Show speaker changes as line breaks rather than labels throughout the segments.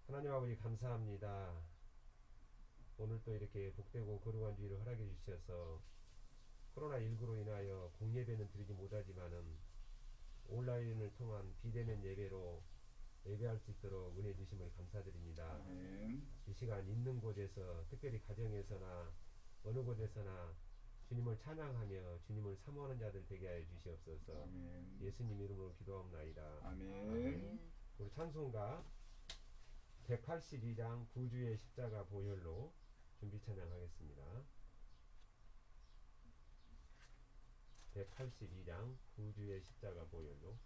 하나님 아버지 감사합니다. 오늘 또 이렇게 복되고 거룩한 주일을 허락해 주셔서 코로나19로 인하여 공예배는 드리지 못하지만은 온라인을 통한 비대면 예배로 예배할 수 있도록 은혜 주심을 감사드립니다.
아멘.
이 시간 있는 곳에서 특별히 가정에서나 어느 곳에서나 주님을 찬양하며 주님을 사모하는 자들 되게 하여 주시옵소서.
아멘.
예수님 이름으로 기도하옵나이다.
아멘.
우리 찬송가 182장 구주의 십자가 보혈로 준비 찬양하겠습니다. 182장 구주의 십자가 보혈로.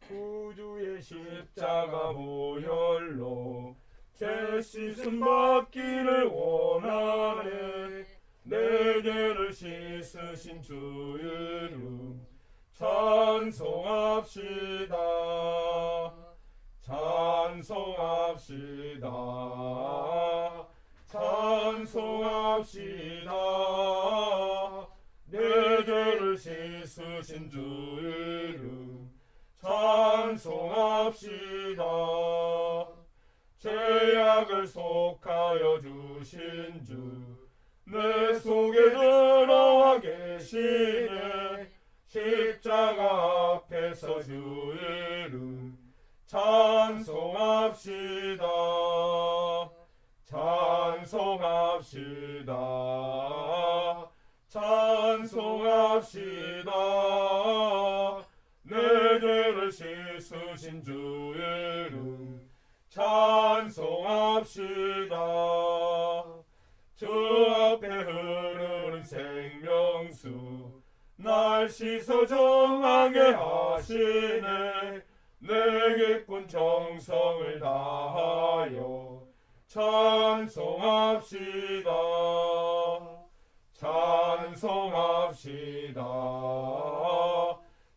구주의
십자가 보혈로 죄 씻음 받기를 원하네. 내 죄를 씻으신 주 이름 찬송합시다. 찬송합시다. 찬송합시다. 내 죄를 씻으신 주 이름 찬송합시다. 죄악을 속하여 주신 주 내 속에 들어와 계시네. 십자가 앞에서 주 이름 찬송합시다. 찬송합시다. 찬송합시다. 내 죄를 씻으신 주 이름 찬송합시다. 주 앞에 흐르는 생명수 날 씻어 정하게 하시네. 내게꾼 정성을 다하여 찬송합시다. 찬송합시다.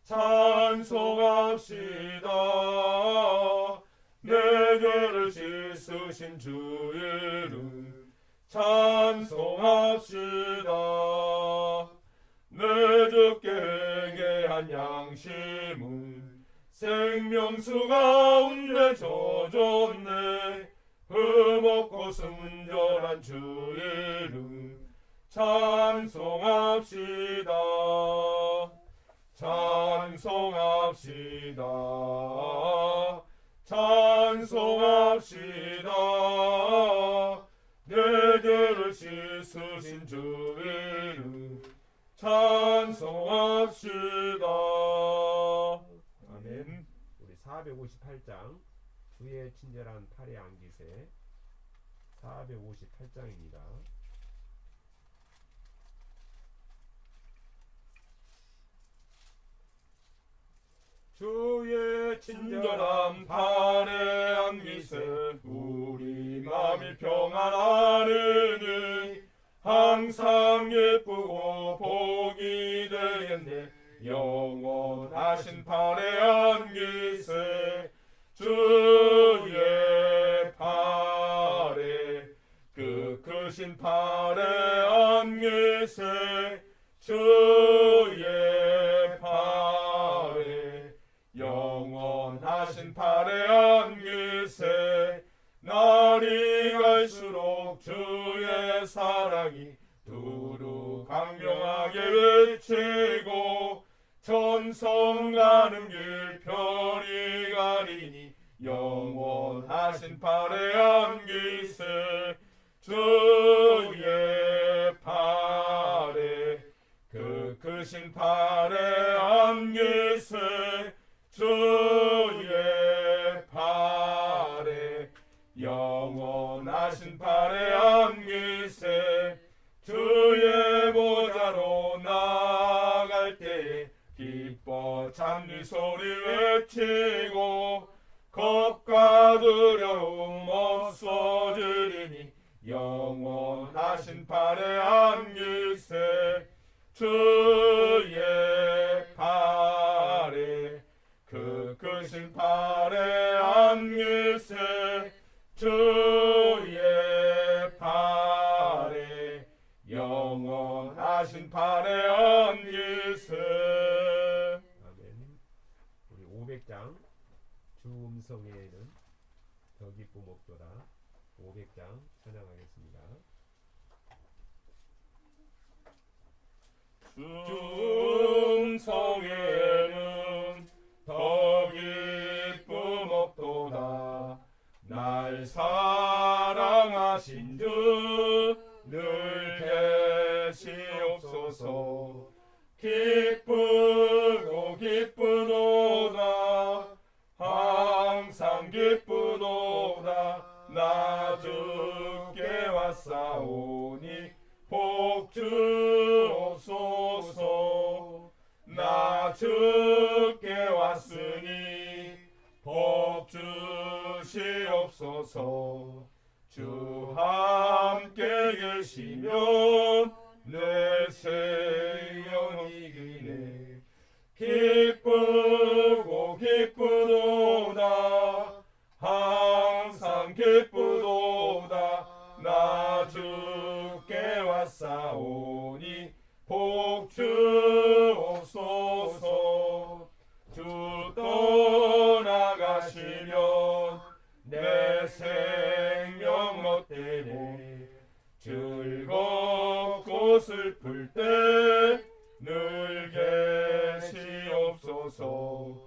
찬송합시다. 내 죄를 씻으신 주 이름 찬송합시다. 내 주께 회개한 양심은 생명수 가운데 젖었네. 흠없고 순전한 주 이름 찬송합시다. 찬송합시다. 찬송합시다. 내 죄를 씻으신 주 이름 찬송합시다. 아멘.
우리 458장 주의 친절한 팔의 안기세 458장입니다. 주의
친절한 팔의 안기세 우리 마음이 평안하느니 항상 예쁘고 복이 되겠네. 영원하신 팔의 안기세 주의 팔에 그 크신 팔의 안기세 주의 팔에 영원하신 팔의 안기세 날이 갈수록 주의 사랑이 두루 광명하게 외치고 천성 가는 길 별이 가리니 영원하신 팔의 안기세 주의 팔에 그 크신 팔의 안기세 주의 팔에 영원하신 팔의 안기세 주의 보좌로 나갈 때에 기뻐 찬미 소리 외치고 겁과 두려움 없어지리니 영원하신 팔의 안기세 주의 팔에 그 크신 팔의 안기세 주의 팔에 영원하신 팔의 안기세.
아멘. 우리 500장 주 음성에는 더 기쁨 없도다 500장 찬양하겠습니다.
중성에는 더 기쁨 없도다 날 사랑하신 주 늘 계시옵소서 기쁘고 기쁘도다 항상 기쁘도다 나 주께 왔사오니 복 주옵소서 나 주께 왔으니 복 주시옵소서 주 함께 계시면 내 생명이 기네 기쁘고 기쁘도다 항상 기쁘도다 나 주께 왔사오니 복 주옵소서 주 떠나가시면 내 생명 헛되네 즐겁고 슬플 때 늘 계시옵소서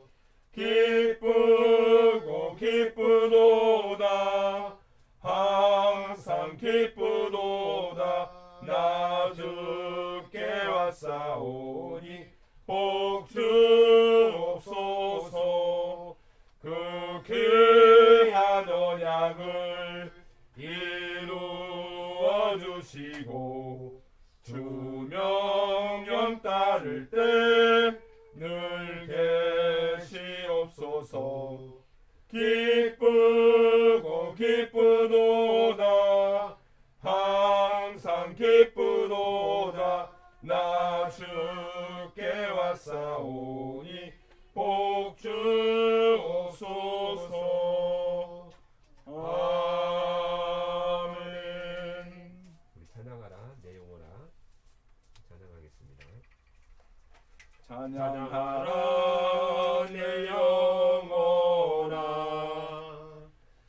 기쁘고 기쁘도다 항상 기쁘도다 나 주께 왔사오니 복 주옵소서 그 귀한 언약을 이루어 주시고 주 명령 따를 때 늘 계시옵소서 기쁘고 기쁘도다 항상 기쁘도다 나 주께 왔사오니 복 주옵소서 아멘.
우리 찬양하라 내 영혼아 찬양하겠습니다.
찬양하라 내 영혼아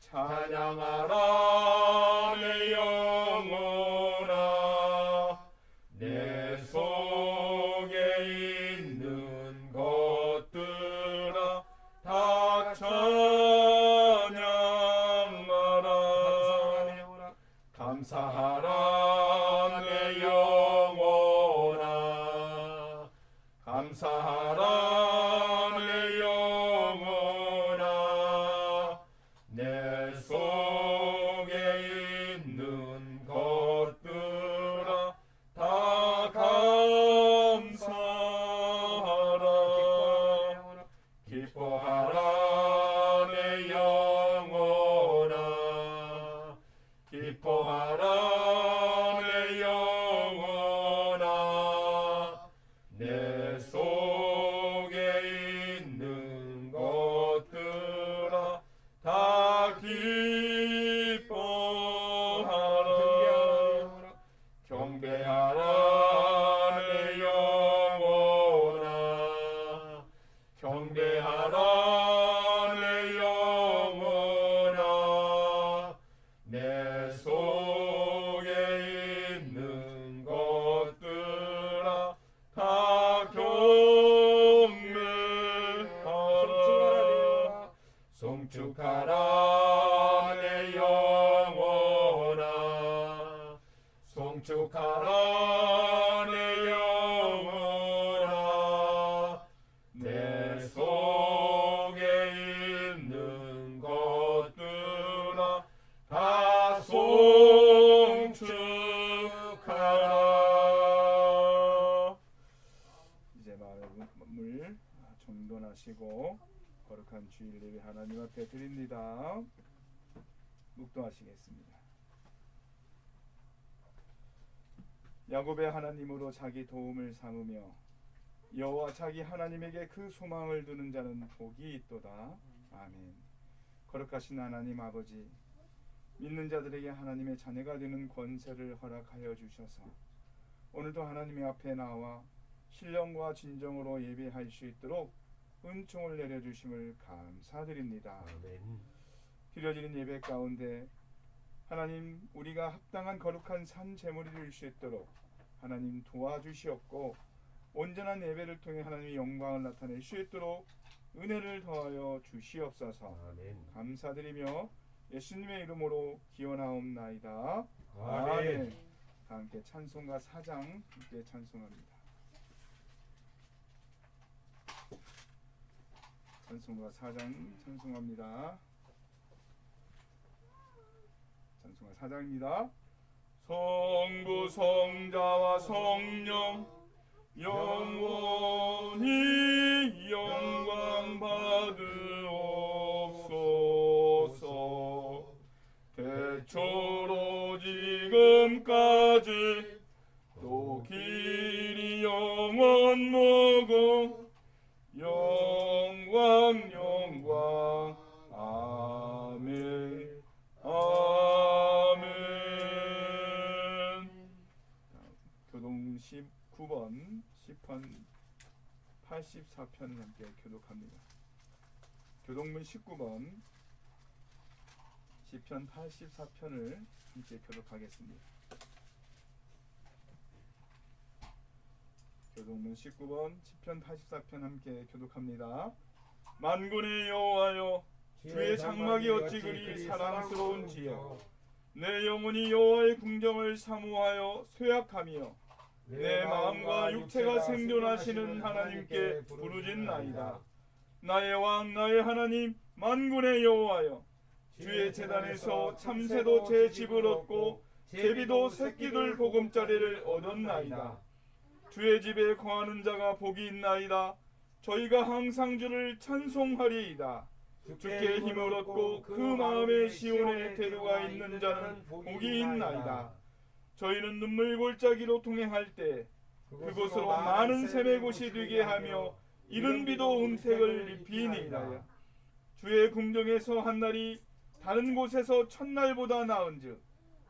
찬양하라 내 영혼아 내 속에 있는 것들아 다 찬양하라 감사하라 내 영혼아 감사하라 내 영혼아 내 속에 있는 것들아 다 감사하라 기뻐하라 내 영혼아 기뻐하라 내 영혼아 내 속에 있는 것들아 다 기뻐하라 경배하라 내 영혼아 경배하라 내 영혼아 내 속에 있는 것들아 다 경배하라 송축하라 내 영혼아 송축하라 내 영혼아 내 속에 있는 것들아 다 송축하라. 이제 마음의 물 정돈하시고 거룩한 주일 예배 하나님 앞에 드립니다. 묵도하시겠습니다. 야곱의 하나님으로 자기 도움을 삼으며 여호와 자기 하나님에게 그 소망을 두는 자는 복이 있도다. 아멘. 거룩하신 하나님 아버지, 믿는 자들에게 하나님의 자녀가 되는 권세를 허락하여 주셔서 오늘도 하나님의 앞에 나와 신령과 진정으로 예배할 수 있도록 은총을 내려주심을 감사드립니다.
아멘.
드려지는 예배 가운데 하나님 우리가 합당한 거룩한 산 제물이 될 수 있도록 하나님 도와주시옵고 온전한 예배를 통해 하나님의 영광을 나타낼 수 있도록 은혜를 더하여 주시옵소서.
아멘.
감사드리며 예수님의 이름으로 기원하옵나이다.
아멘.
다 함께 찬송가 4장 함께 찬송합니다. 찬송가 4장 찬송합니다. 찬송가 4장입니다. 성부 성자와 성령 영원히 영광 받으옵소서. 대초로 지금까지 또 길이 영원 무궁 영광 영광 아멘 아멘. 교동 19번 시편 84편을 함께 교독합니다. 교동문 19번 시편 84편을 함께 교독하겠습니다. 교동문 19번 시편 84편 함께 교독합니다. 만군의 여호와여 주의 장막이 어찌 그리 사랑스러운지요. 내 영혼이 여호와의 궁정을 사모하여 쇠약하며 내 마음과 육체가 생존하시는 하나님께 부르짖나이다. 나의 왕 나의 하나님 만군의 여호와여 주의 제단에서 참새도 제 집을 얻고 제비도 새끼들 보금자리를 얻었나이다. 주의 집에 거하는 자가 복이 있나이다. 저희가 항상 주를 찬송하리이다. 주께 힘을 얻고 그 마음의 시온에 데려가 있는 자는 복이 있나이다. 저희는 눈물 골짜기로 통행할 때 그곳으로 많은 샘의 곳이 되게 하며 이른 비도 은색을 입히니이다. 주의 궁정에서 한 날이 다른 곳에서 첫날보다 나은즉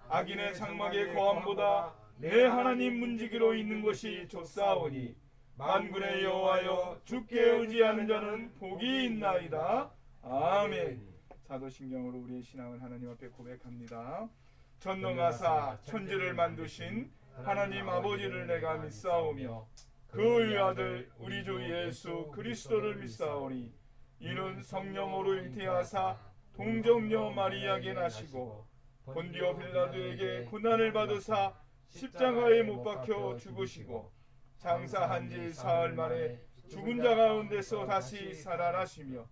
악인의 장막의 거함보다 내 하나님 문지기로 있는 것이 좋사오니 만군의 여호와여 주께 의지하는 자는 복이 있나이다. 아멘. 사도신경으로 우리의 신앙을 하나님 앞에 고백합니다. 전능하사 천지를 만드신 하나님 아버지를 내가 믿사오며 그의 아들 우리 주 예수 그리스도를 믿사오니 이는 성령으로 잉태하사 동정녀 마리아에게 나시고 본디오 빌라도에게 고난을 받으사 십자가에 못 박혀 죽으시고 장사한 지 사흘 만에 죽은 자 가운데서 다시 살아나시며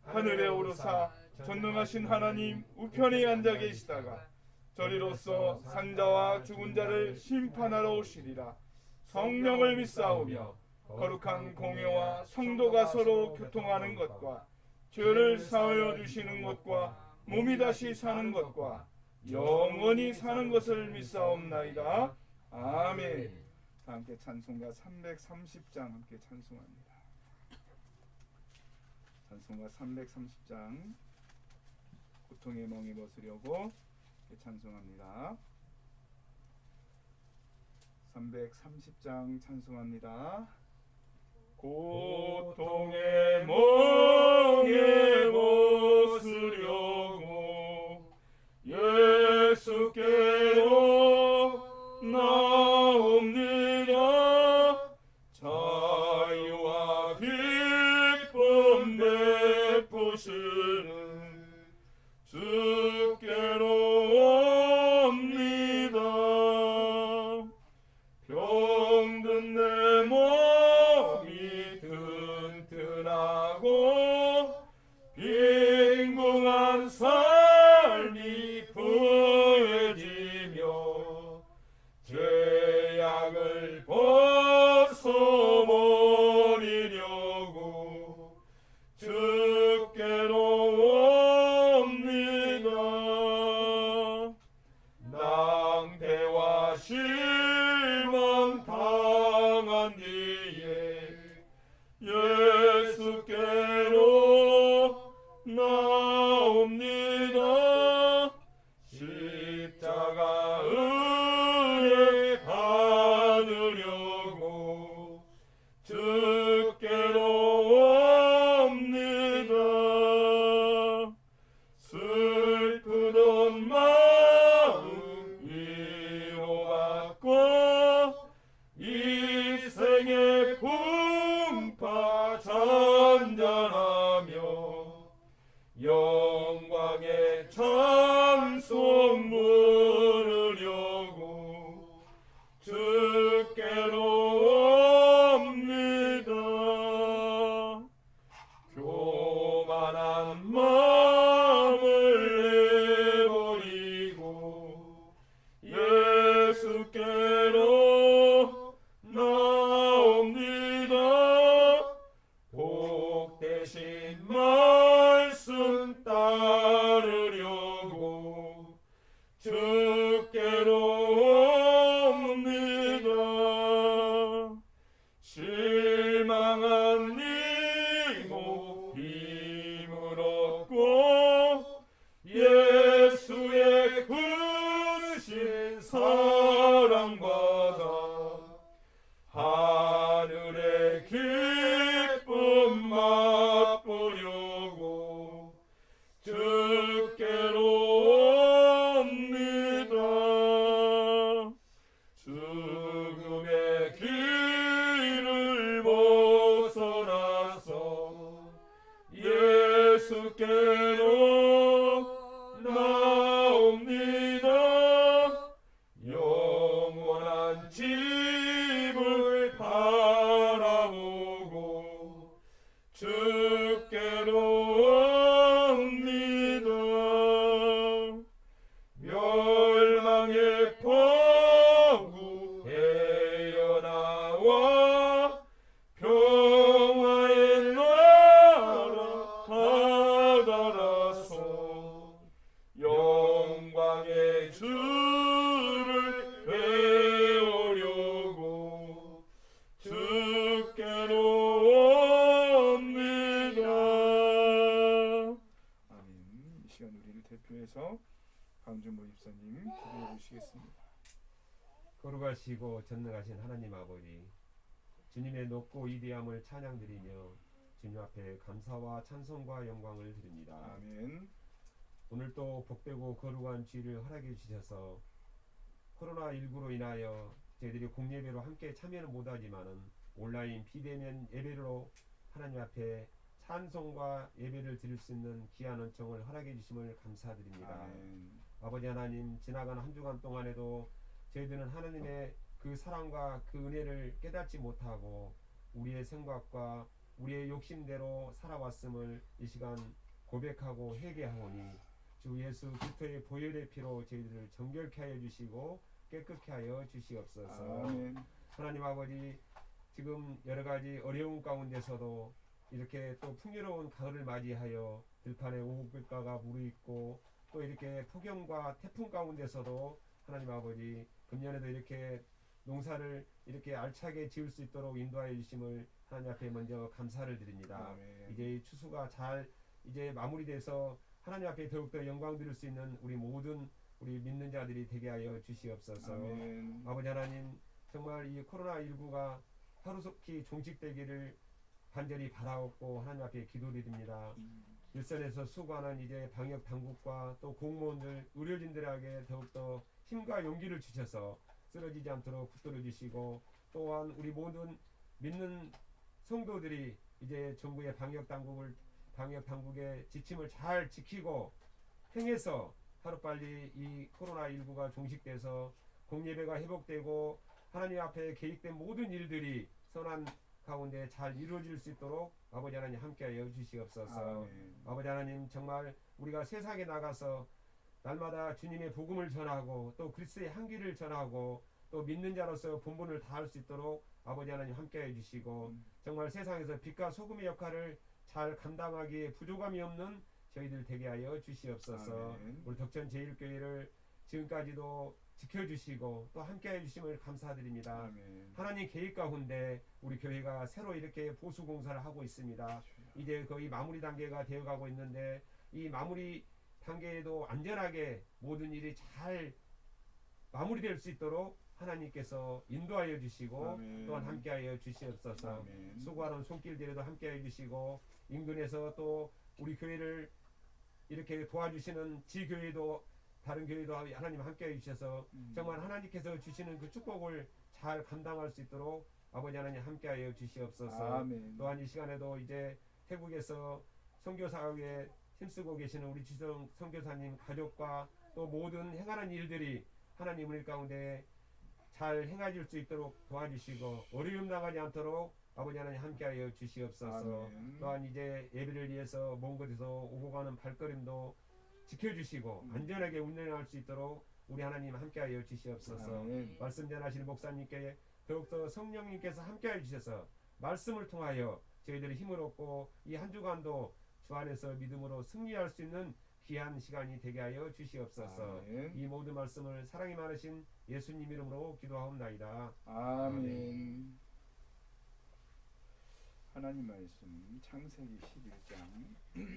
하늘에 오르사 전능하신 하나님 우편에 앉아 계시다가 저리로서 산자와 죽은 자를 심판하러 오시리라. 성령을 믿사오며 거룩한 공회와 성도가 서로 교통하는 것과 죄를 사하여 주시는 것과 몸이 다시 사는 것과 영원히 사는 것을 믿사옵나이다. 아멘. 함께 찬송가 330장 함께 찬송합니다. 찬송가 330장 고통의 멍에 벗으려고 찬송합니다. 330장 찬송합니다. 고통의 멍에 벗으려고 예수께로 나옵니다. 자유와 기쁨 베푸시는 주께로 옵니다. 병든 내 몸이 튼튼하고 빈궁한 삶이 부해지며 죄악을 벗어버리려고 주께로 옵니다. 낭패와 실망 당한 뒤에 예수께로 나옵니다. 십자가 은혜 받으려고 주께로 옵니다. 찬송 부르려고 주께로 옵니다. 교만한 마음을 내버리고 예수께로 나옵니다. 복되신 말씀 따르려고 주께로 옵니다. 실망한 이고 힘을 얻고 예수의 크신 사랑받아 하늘의 기쁨 맛보려고 주께로 옵니다. 죽음의 길을 벗어나서 예수께로 나옵니다. 영원한 집을 바라보고 주께로 옵니다. 멸망의 포구 헤어나와 평화의 나라 다다라서 영광의 주를 배우려고 주께로 옵니다. 아멘. 이 시간 우리를 대표해서 강준모 집사님 기도해 주시겠습니다.
거룩하시고 전능하신 하나님 아버지, 주님의 높고 위대함을 찬양드리며 주님 앞에 감사와 찬송과 영광을 드립니다.
아멘.
오늘 또 복되고 거룩한 주일을 허락해 주셔서 코로나19로 인하여 저희들이 공예배로 함께 참여는 못하지만은 온라인 비대면 예배로 하나님 앞에 찬송과 예배를 드릴 수 있는 귀한 은총을 허락해 주심을 감사드립니다.
아멘.
아버지 하나님, 지나간 한 주간 동안에도 저희들은 하나님의 그 사랑과 그 은혜를 깨닫지 못하고 우리의 생각과 우리의 욕심대로 살아왔음을 이 시간 고백하고 회개하오니 주 예수 그리스도의 보혈의 피로 저희들을 정결케 하여 주시고 깨끗게 하여 주시옵소서.
아멘.
하나님 아버지, 지금 여러 가지 어려운 가운데서도 이렇게 또 풍요로운 가을을 맞이하여 들판에 오곡들가가 무르익고 또 이렇게 폭염과 태풍 가운데서도 하나님 아버지 금년에도 이렇게 농사를 이렇게 알차게 지을 수 있도록 인도하여 주심을 하나님 앞에 먼저 감사를 드립니다.
아멘.
이제 이 추수가 잘 이제 마무리돼서 하나님 앞에 더욱더 영광 드릴 수 있는 우리 모든 우리 믿는 자들이 되게 하여 주시옵소서.
아멘.
아버지 하나님, 정말 이 코로나19가 하루속히 종식되기를 간절히 바라옵고 하나님 앞에 기도드립니다. 일선에서 수고하는 이제 방역 당국과 또 공무원들, 의료진들에게 더욱더 힘과 용기를 주셔서 쓰러지지 않도록 붙들어 주시고, 또한 우리 모든 믿는 성도들이 이제 정부의 방역 당국의 지침을 잘 지키고 행해서 하루빨리 이 코로나19가 종식돼서 공예배가 회복되고 하나님 앞에 계획된 모든 일들이 선한 가운데 잘 이루어질 수 있도록 아버지 하나님 함께하여 주시옵소서. 아버지 하나님, 정말 우리가 세상에 나가서 날마다 주님의 복음을 전하고 또 그리스도의 향기를 전하고 또 믿는 자로서 본분을 다할 수 있도록 아버지 하나님 함께해 주시고, 정말 세상에서 빛과 소금의 역할을 잘 감당하기에 부족함이 없는 저희들 되게 하여 주시옵소서.
아멘.
우리 덕천제일교회를 지금까지도 지켜주시고 또 함께해 주심을 감사드립니다.
아멘.
하나님 계획 가운데 우리 교회가 새로 이렇게 보수공사를 하고 있습니다. 이제 거의 마무리 단계가 되어가고 있는데 이 마무리 단계에도 안전하게 모든 일이 잘 마무리될 수 있도록 하나님께서 인도하여 주시고
아멘.
또한 함께하여 주시옵소서.
아멘.
수고하는 손길들에도 함께하여 주시고 인근에서 또 우리 교회를 이렇게 도와주시는 지교회도 다른 교회도 하나님 함께해 주셔서 정말 하나님께서 주시는 그 축복을 잘 감당할 수 있도록 아버지 하나님 함께하여 주시옵소서.
아멘.
또한 이 시간에도 이제 태국에서 선교사역에 힘쓰고 계시는 우리 지성 선교사님 가족과 또 모든 행하는 일들이 하나님 을 가운데 잘 행해질 수 있도록 도와주시고 어려움 당하지 않도록 아버지 하나님 함께하여 주시옵소서.
아멘.
또한 이제 예배를 위해서 먼 곳에서 오고 가는 발걸음도 지켜주시고 안전하게 운행할 수 있도록 우리 하나님 함께하여 주시옵소서.
아멘.
말씀 전하시는 목사님께 더욱더 성령님께서 함께하여 주셔서 말씀을 통하여 저희들이 힘을 얻고 이 한 주간도 주 안에서 믿음으로 승리할 수 있는 귀한 시간이 되게 하여 주시옵소서.
아멘.
이 모든 말씀을 사랑이 많으신 예수님 이름으로 기도하옵나이다.
아멘. 하나님 말씀 창세기 11장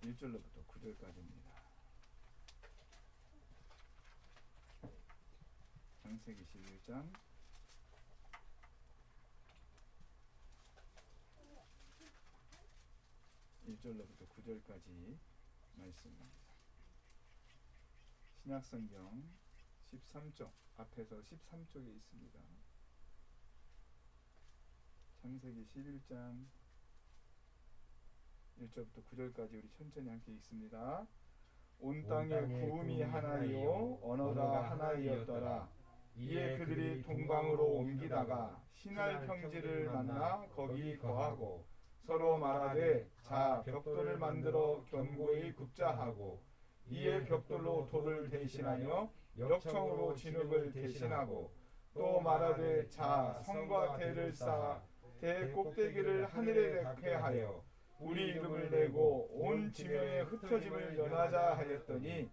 1절로부터 9절까지입니다. 창세기 11장 1절로부터 9절까지 말씀입니다. 신약성경 13쪽 앞에서 13쪽에 있습니다. 창세기 11장 1절부터 9절까지 우리 천천히 함께 읽습니다. 온 땅에 구음이 하나이요 언어가 하나이었더라. 이에 그들이 동방으로 옮기다가 시날 평지를 만나 거기 거하고 서로 말하되 자 벽돌을 만들어 견고히 굽자 하고 이에 벽돌로 돌을 대신하여 역청으로 진흙을 대신하고 또 말하되 자 성과 대를 쌓아 대 꼭대기를 하늘에 닿게 하여 우리 이름을 내고 온 지면에 흩어짐을 면하자 하였더니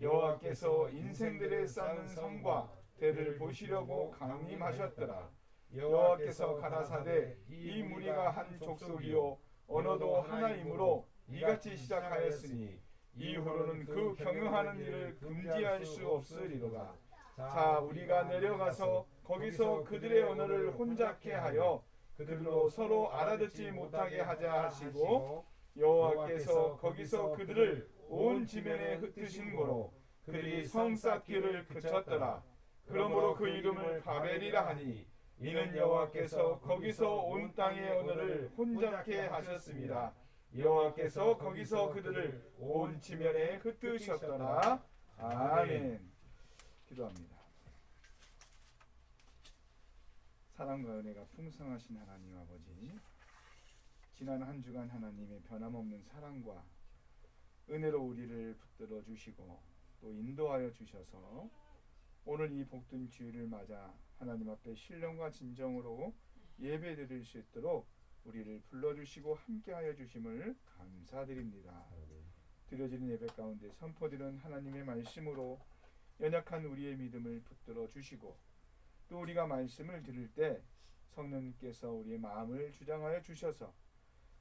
여호와께서 인생들의 쌓는 성과 대를 보시려고 강림하셨더라. 여호와께서 가라사대 이 무리가 한 족속이요 언어도 하나이므로 이같이 시작하였으니 이후로는 그 경영하는 일을 금지할 수 없으리로다. 자 우리가 내려가서 거기서 그들의 언어를 혼잡케 하여 그들로 서로 알아듣지 못하게 하자 하시고 여호와께서 거기서 그들을 온 지면에 흩으신 고로 그들이 성 쌓기를 그쳤더라. 그러므로 그 이름을 바벨이라 하니 이는 여호와께서 거기서 온 땅의 언어를 혼잡케 하셨습니다. 여호와께서 거기서 그들을 온 지면에 흩으셨더라. 아멘. 기도합니다. 사랑과 은혜가 풍성하신 하나님 아버지, 지난 한 주간 하나님의 변함없는 사랑과 은혜로 우리를 붙들어 주시고 또 인도하여 주셔서 오늘 이 복된 주일을 맞아 하나님 앞에 신령과 진정으로 예배드릴 수 있도록 우리를 불러주시고 함께하여 주심을 감사드립니다. 드려지는 예배 가운데 선포드리는 하나님의 말씀으로 연약한 우리의 믿음을 붙들어 주시고 또 우리가 말씀을 들을 때 성령님께서 우리의 마음을 주장하여 주셔서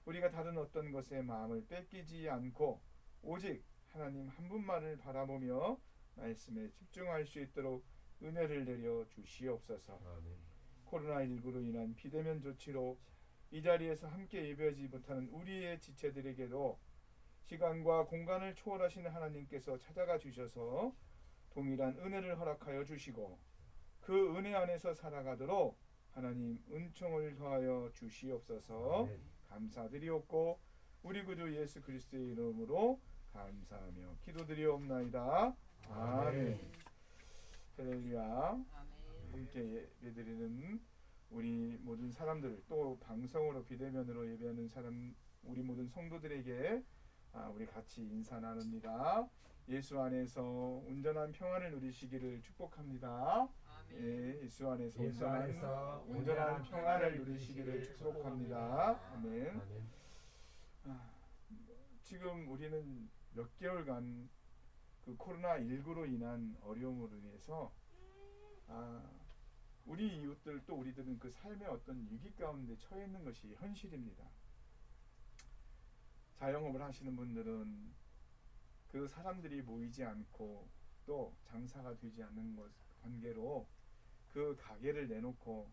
우리가 다른 어떤 것에 마음을 뺏기지 않고 오직 하나님 한 분만을 바라보며 말씀에 집중할 수 있도록 은혜를 내려 주시옵소서. 코로나19로 인한 비대면 조치로 이 자리에서 함께 예배하지 못하는 우리의 지체들에게도 시간과 공간을 초월하시는 하나님께서 찾아가 주셔서 동일한 은혜를 허락하여 주시고 그 은혜 안에서 살아가도록 하나님 은총을 더하여 주시옵소서. 감사드리옵고 우리 구주 예수 그리스도의 이름으로 감사하며 기도드리옵나이다. 아멘. 할렐루야. 함께 예배드리는 우리 모든 사람들 또 방송으로 비대면으로 예배하는 사람 우리 모든 성도들에게 우리 같이 인사 나눕니다. 예수 안에서 온전한 평안을 누리시기를 축복합니다. 예, 예수 안에서 온전한 평안을 누리시기를 축복합니다. 아멘. 지금 우리는 몇 개월간 그 코로나19로 인한 어려움으로 인해서 우리 이웃들 또 우리들은 그 삶의 어떤 위기 가운데 처해 있는 것이 현실입니다. 자영업을 하시는 분들은 그 사람들이 모이지 않고 또 장사가 되지 않는 것 관계로 그 가게를 내놓고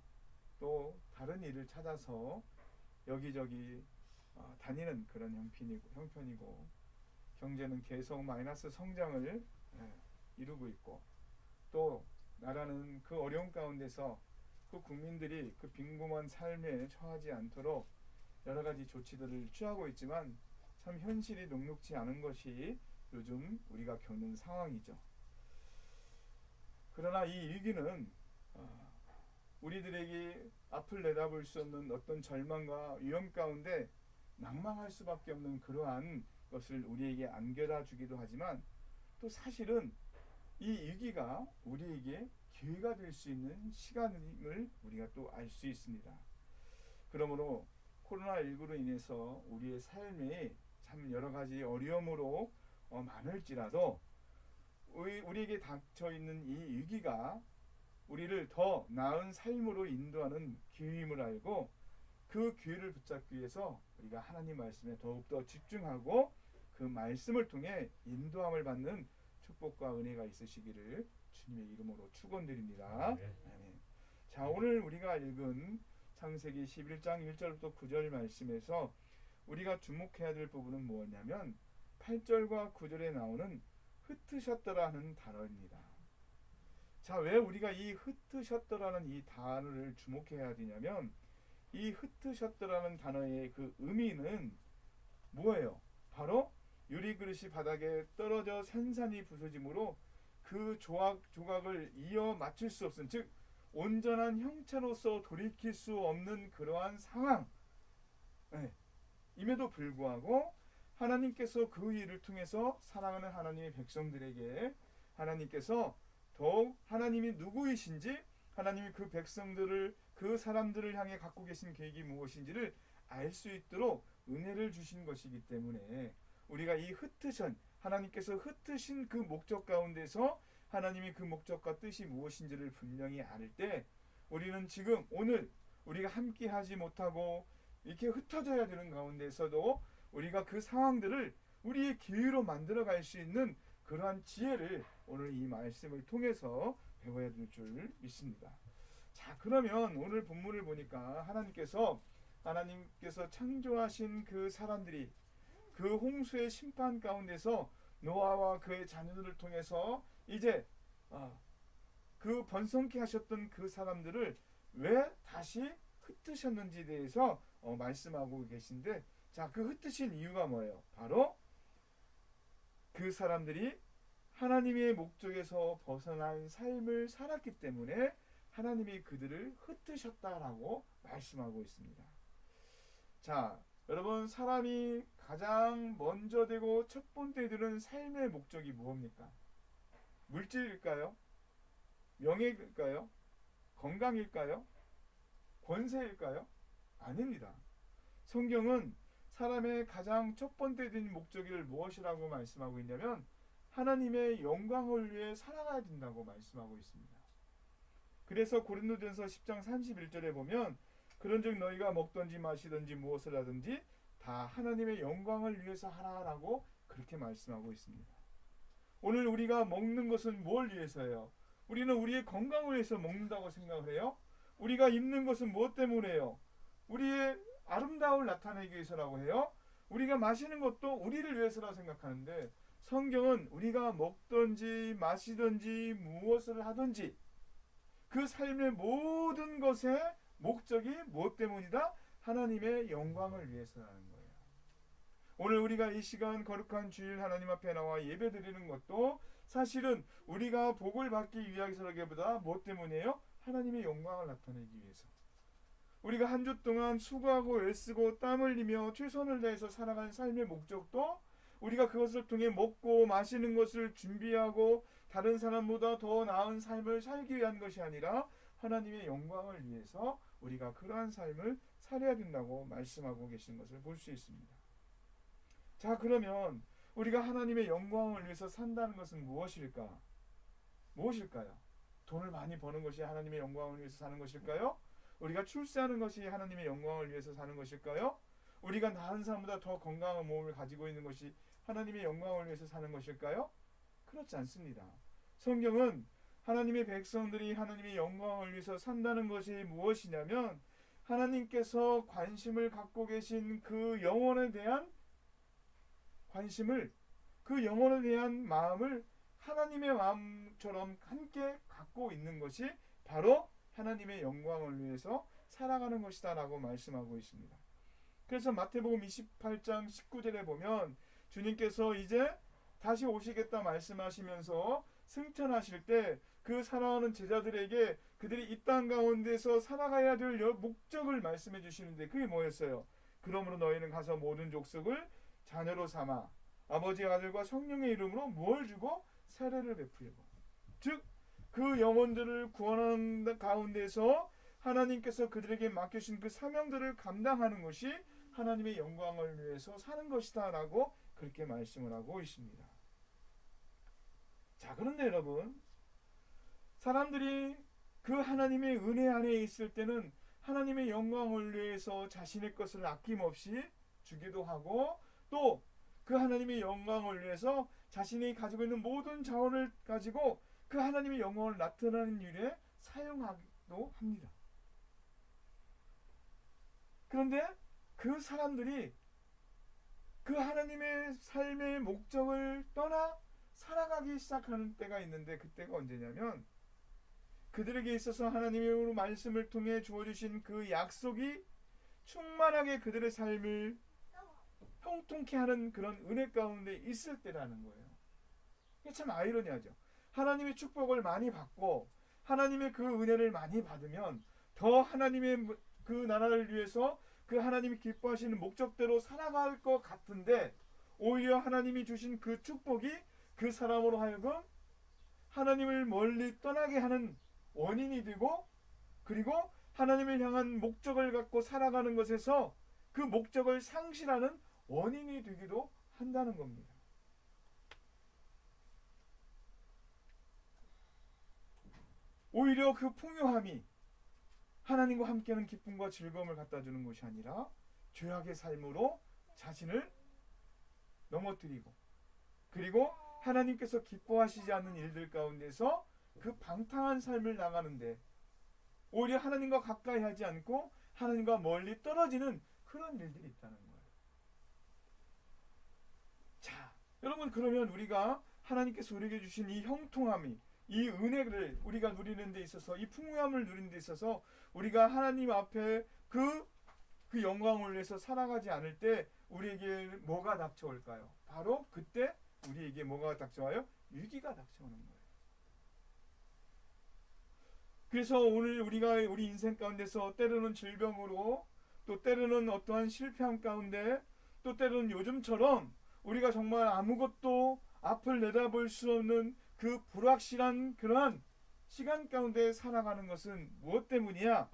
또 다른 일을 찾아서 여기저기 다니는 그런 형편이고 경제는 계속 마이너스 성장을 이루고 있고 또 나라는 그 어려운 가운데서 그 국민들이 그 빈곤한 삶에 처하지 않도록 여러 가지 조치들을 취하고 있지만 참 현실이 녹록지 않은 것이 요즘 우리가 겪는 상황이죠. 그러나 이 위기는 우리들에게 앞을 내다볼 수 없는 어떤 절망과 위험 가운데 낭망할 수밖에 없는 그러한 것을 우리에게 안겨다 주기도 하지만, 또 사실은 이 위기가 우리에게 기회가 될 수 있는 시간임을 우리가 또 알 수 있습니다. 그러므로 코로나19로 인해서 우리의 삶에 참 여러 가지 어려움으로 많을지라도 우리에게 닥쳐 있는 이 위기가 우리를 더 나은 삶으로 인도하는 기회임을 알고, 그 기회를 붙잡기 위해서 우리가 하나님 말씀에 더욱더 집중하고 그 말씀을 통해 인도함을 받는 축복과 은혜가 있으시기를 주님의 이름으로 축원드립니다.
네.
아멘. 자, 오늘 우리가 읽은 창세기 11장 1절부터 9절 말씀에서 우리가 주목해야 될 부분은 무엇냐면 8절과 9절에 나오는 흩으셨더라는 단어입니다. 자, 왜 우리가 이 흩으셨더라는 이 단어를 주목해야 되냐면, 이 흩으셨더라는 단어의 그 의미는 뭐예요? 바로 유리 그릇이 바닥에 떨어져 산산이 부서짐으로 그 조각을 이어 맞출 수 없은, 즉 온전한 형체로서 돌이킬 수 없는 그러한 상황, 임에도 불구하고 하나님께서 그 일을 통해서 사랑하는 하나님의 백성들에게 하나님께서 더욱 하나님이 누구이신지, 하나님이 그 백성들을, 그 사람들을 향해 갖고 계신 계획이 무엇인지를 알 수 있도록 은혜를 주신 것이기 때문에 우리가 이 하나님께서 흩으신 그 목적 가운데서 하나님이 그 목적과 뜻이 무엇인지를 분명히 알 때, 우리는 지금 오늘 우리가 함께 하지 못하고 이렇게 흩어져야 되는 가운데서도 우리가 그 상황들을 우리의 기회로 만들어 갈 수 있는 그러한 지혜를 오늘 이 말씀을 통해서 배워야 될 줄 믿습니다. 자, 그러면 오늘 본문을 보니까 하나님께서 창조하신 그 사람들이 그 홍수의 심판 가운데서 노아와 그의 자녀들을 통해서 이제 그 번성케 하셨던 그 사람들을 왜 다시 흩으셨는지에 대해서 말씀하고 계신데, 자, 그 흩으신 이유가 뭐예요? 바로 그 사람들이 하나님의 목적에서 벗어난 삶을 살았기 때문에 하나님이 그들을 흩으셨다라고 말씀하고 있습니다. 자, 여러분, 사람이 가장 먼저 되고 첫 번째 들은 삶의 목적이 무엇입니까? 물질일까요? 명예일까요? 건강일까요? 권세일까요? 아닙니다. 성경은 사람의 가장 첫 번째 된 목적을 무엇이라고 말씀하고 있냐면 하나님의 영광을 위해 살아가야 된다고 말씀하고 있습니다. 그래서 고린도전서 10장 31절에 보면 그런즉 너희가 먹든지 마시든지 무엇을 하든지 다 하나님의 영광을 위해서 하라라고 그렇게 말씀하고 있습니다. 오늘 우리가 먹는 것은 뭘 위해서예요? 우리는 우리의 건강을 위해서 먹는다고 생각을 해요. 우리가 입는 것은 무엇 때문에요? 우리의 아름다움을 나타내기 위해서라고 해요. 우리가 마시는 것도 우리를 위해서라고 생각하는데, 성경은 우리가 먹든지 마시든지 무엇을 하든지 그 삶의 모든 것의 목적이 무엇 때문이다? 하나님의 영광을 위해서라는 거예요. 오늘 우리가 이 시간 거룩한 주일 하나님 앞에 나와 예배드리는 것도 사실은 우리가 복을 받기 위해서라기보다 무엇 때문이에요? 하나님의 영광을 나타내기 위해서. 우리가 한 주 동안 수고하고 애쓰고 땀 흘리며 최선을 다해서 살아가는 삶의 목적도 우리가 그것을 통해 먹고 마시는 것을 준비하고 다른 사람보다 더 나은 삶을 살기 위한 것이 아니라 하나님의 영광을 위해서 우리가 그러한 삶을 살아야 된다고 말씀하고 계신 것을 볼 수 있습니다. 자, 그러면 우리가 하나님의 영광을 위해서 산다는 것은 무엇일까? 무엇일까요? 돈을 많이 버는 것이 하나님의 영광을 위해서 사는 것일까요? 우리가 출세하는 것이 하나님의 영광을 위해서 사는 것일까요? 우리가 다른 사람보다 더 건강한 몸을 가지고 있는 것이 하나님의 영광을 위해서 사는 것일까요? 그렇지 않습니다. 성경은 하나님의 백성들이 하나님의 영광을 위해서 산다는 것이 무엇이냐면 하나님께서 관심을 갖고 계신 그 영혼에 대한 관심을, 그 영혼에 대한 마음을 하나님의 마음처럼 함께 갖고 있는 것이 바로 하나님의 영광을 위해서 살아가는 것이다 라고 말씀하고 있습니다. 그래서 마태복음 28장 19절에 보면 주님께서 이제 다시 오시겠다 말씀하시면서 승천하실 때 그 사랑하는 제자들에게 그들이 이 땅 가운데서 살아가야 될 목적을 말씀해 주시는데 그게 뭐였어요? 그러므로 너희는 가서 모든 족속을 자녀로 삼아 아버지 아들과 성령의 이름으로 뭘 주고 세례를 베풀고, 즉 그 영혼들을 구원하는 가운데서 하나님께서 그들에게 맡기신 그 사명들을 감당하는 것이 하나님의 영광을 위해서 사는 것이다 라고 그렇게 말씀을 하고 있습니다. 자, 그런데 여러분, 사람들이 그 하나님의 은혜 안에 있을 때는 하나님의 영광을 위해서 자신의 것을 아낌없이 주기도 하고, 또 그 하나님의 영광을 위해서 자신이 가지고 있는 모든 자원을 가지고 그 하나님의 영광을 나타내는 일에 사용하기도 합니다. 그런데 그 사람들이 그 하나님의 삶의 목적을 떠나 살아가기 시작하는 때가 있는데, 그때가 언제냐면 그들에게 있어서 하나님의 말씀을 통해 주어주신 그 약속이 충만하게 그들의 삶을 형통케 하는 그런 은혜 가운데 있을 때라는 거예요. 이게 참 아이러니하죠. 하나님의 축복을 많이 받고 하나님의 그 은혜를 많이 받으면 더 하나님의 그 나라를 위해서 그 하나님이 기뻐하시는 목적대로 살아갈 것 같은데, 오히려 하나님이 주신 그 축복이 그 사람으로 하여금 하나님을 멀리 떠나게 하는 원인이 되고, 그리고 하나님을 향한 목적을 갖고 살아가는 것에서 그 목적을 상실하는 원인이 되기도 한다는 겁니다. 오히려 그 풍요함이 하나님과 함께하는 기쁨과 즐거움을 갖다 주는 것이 아니라 죄악의 삶으로 자신을 넘어뜨리고, 그리고 하나님께서 기뻐하시지 않는 일들 가운데서 그 방탕한 삶을 나가는데 오히려 하나님과 가까이 하지 않고 하나님과 멀리 떨어지는 그런 일들이 있다는 거예요. 자, 여러분, 그러면 우리가 하나님께서 우리에게 주신 이 형통함이, 이 은혜를 우리가 누리는 데 있어서, 이 풍요함을 누리는 데 있어서 우리가 하나님 앞에 그 영광을 위해서 살아가지 않을 때 우리에게 뭐가 닥쳐올까요? 바로 그때 우리에게 뭐가 닥쳐와요? 위기가 닥쳐오는 거예요. 그래서 오늘 우리가 우리 인생 가운데서 때로는 질병으로, 또 때로는 어떠한 실패함 가운데, 또 때로는 요즘처럼 우리가 정말 아무것도 앞을 내다볼 수 없는 그 불확실한 그러한 시간 가운데 살아가는 것은 무엇 때문이야?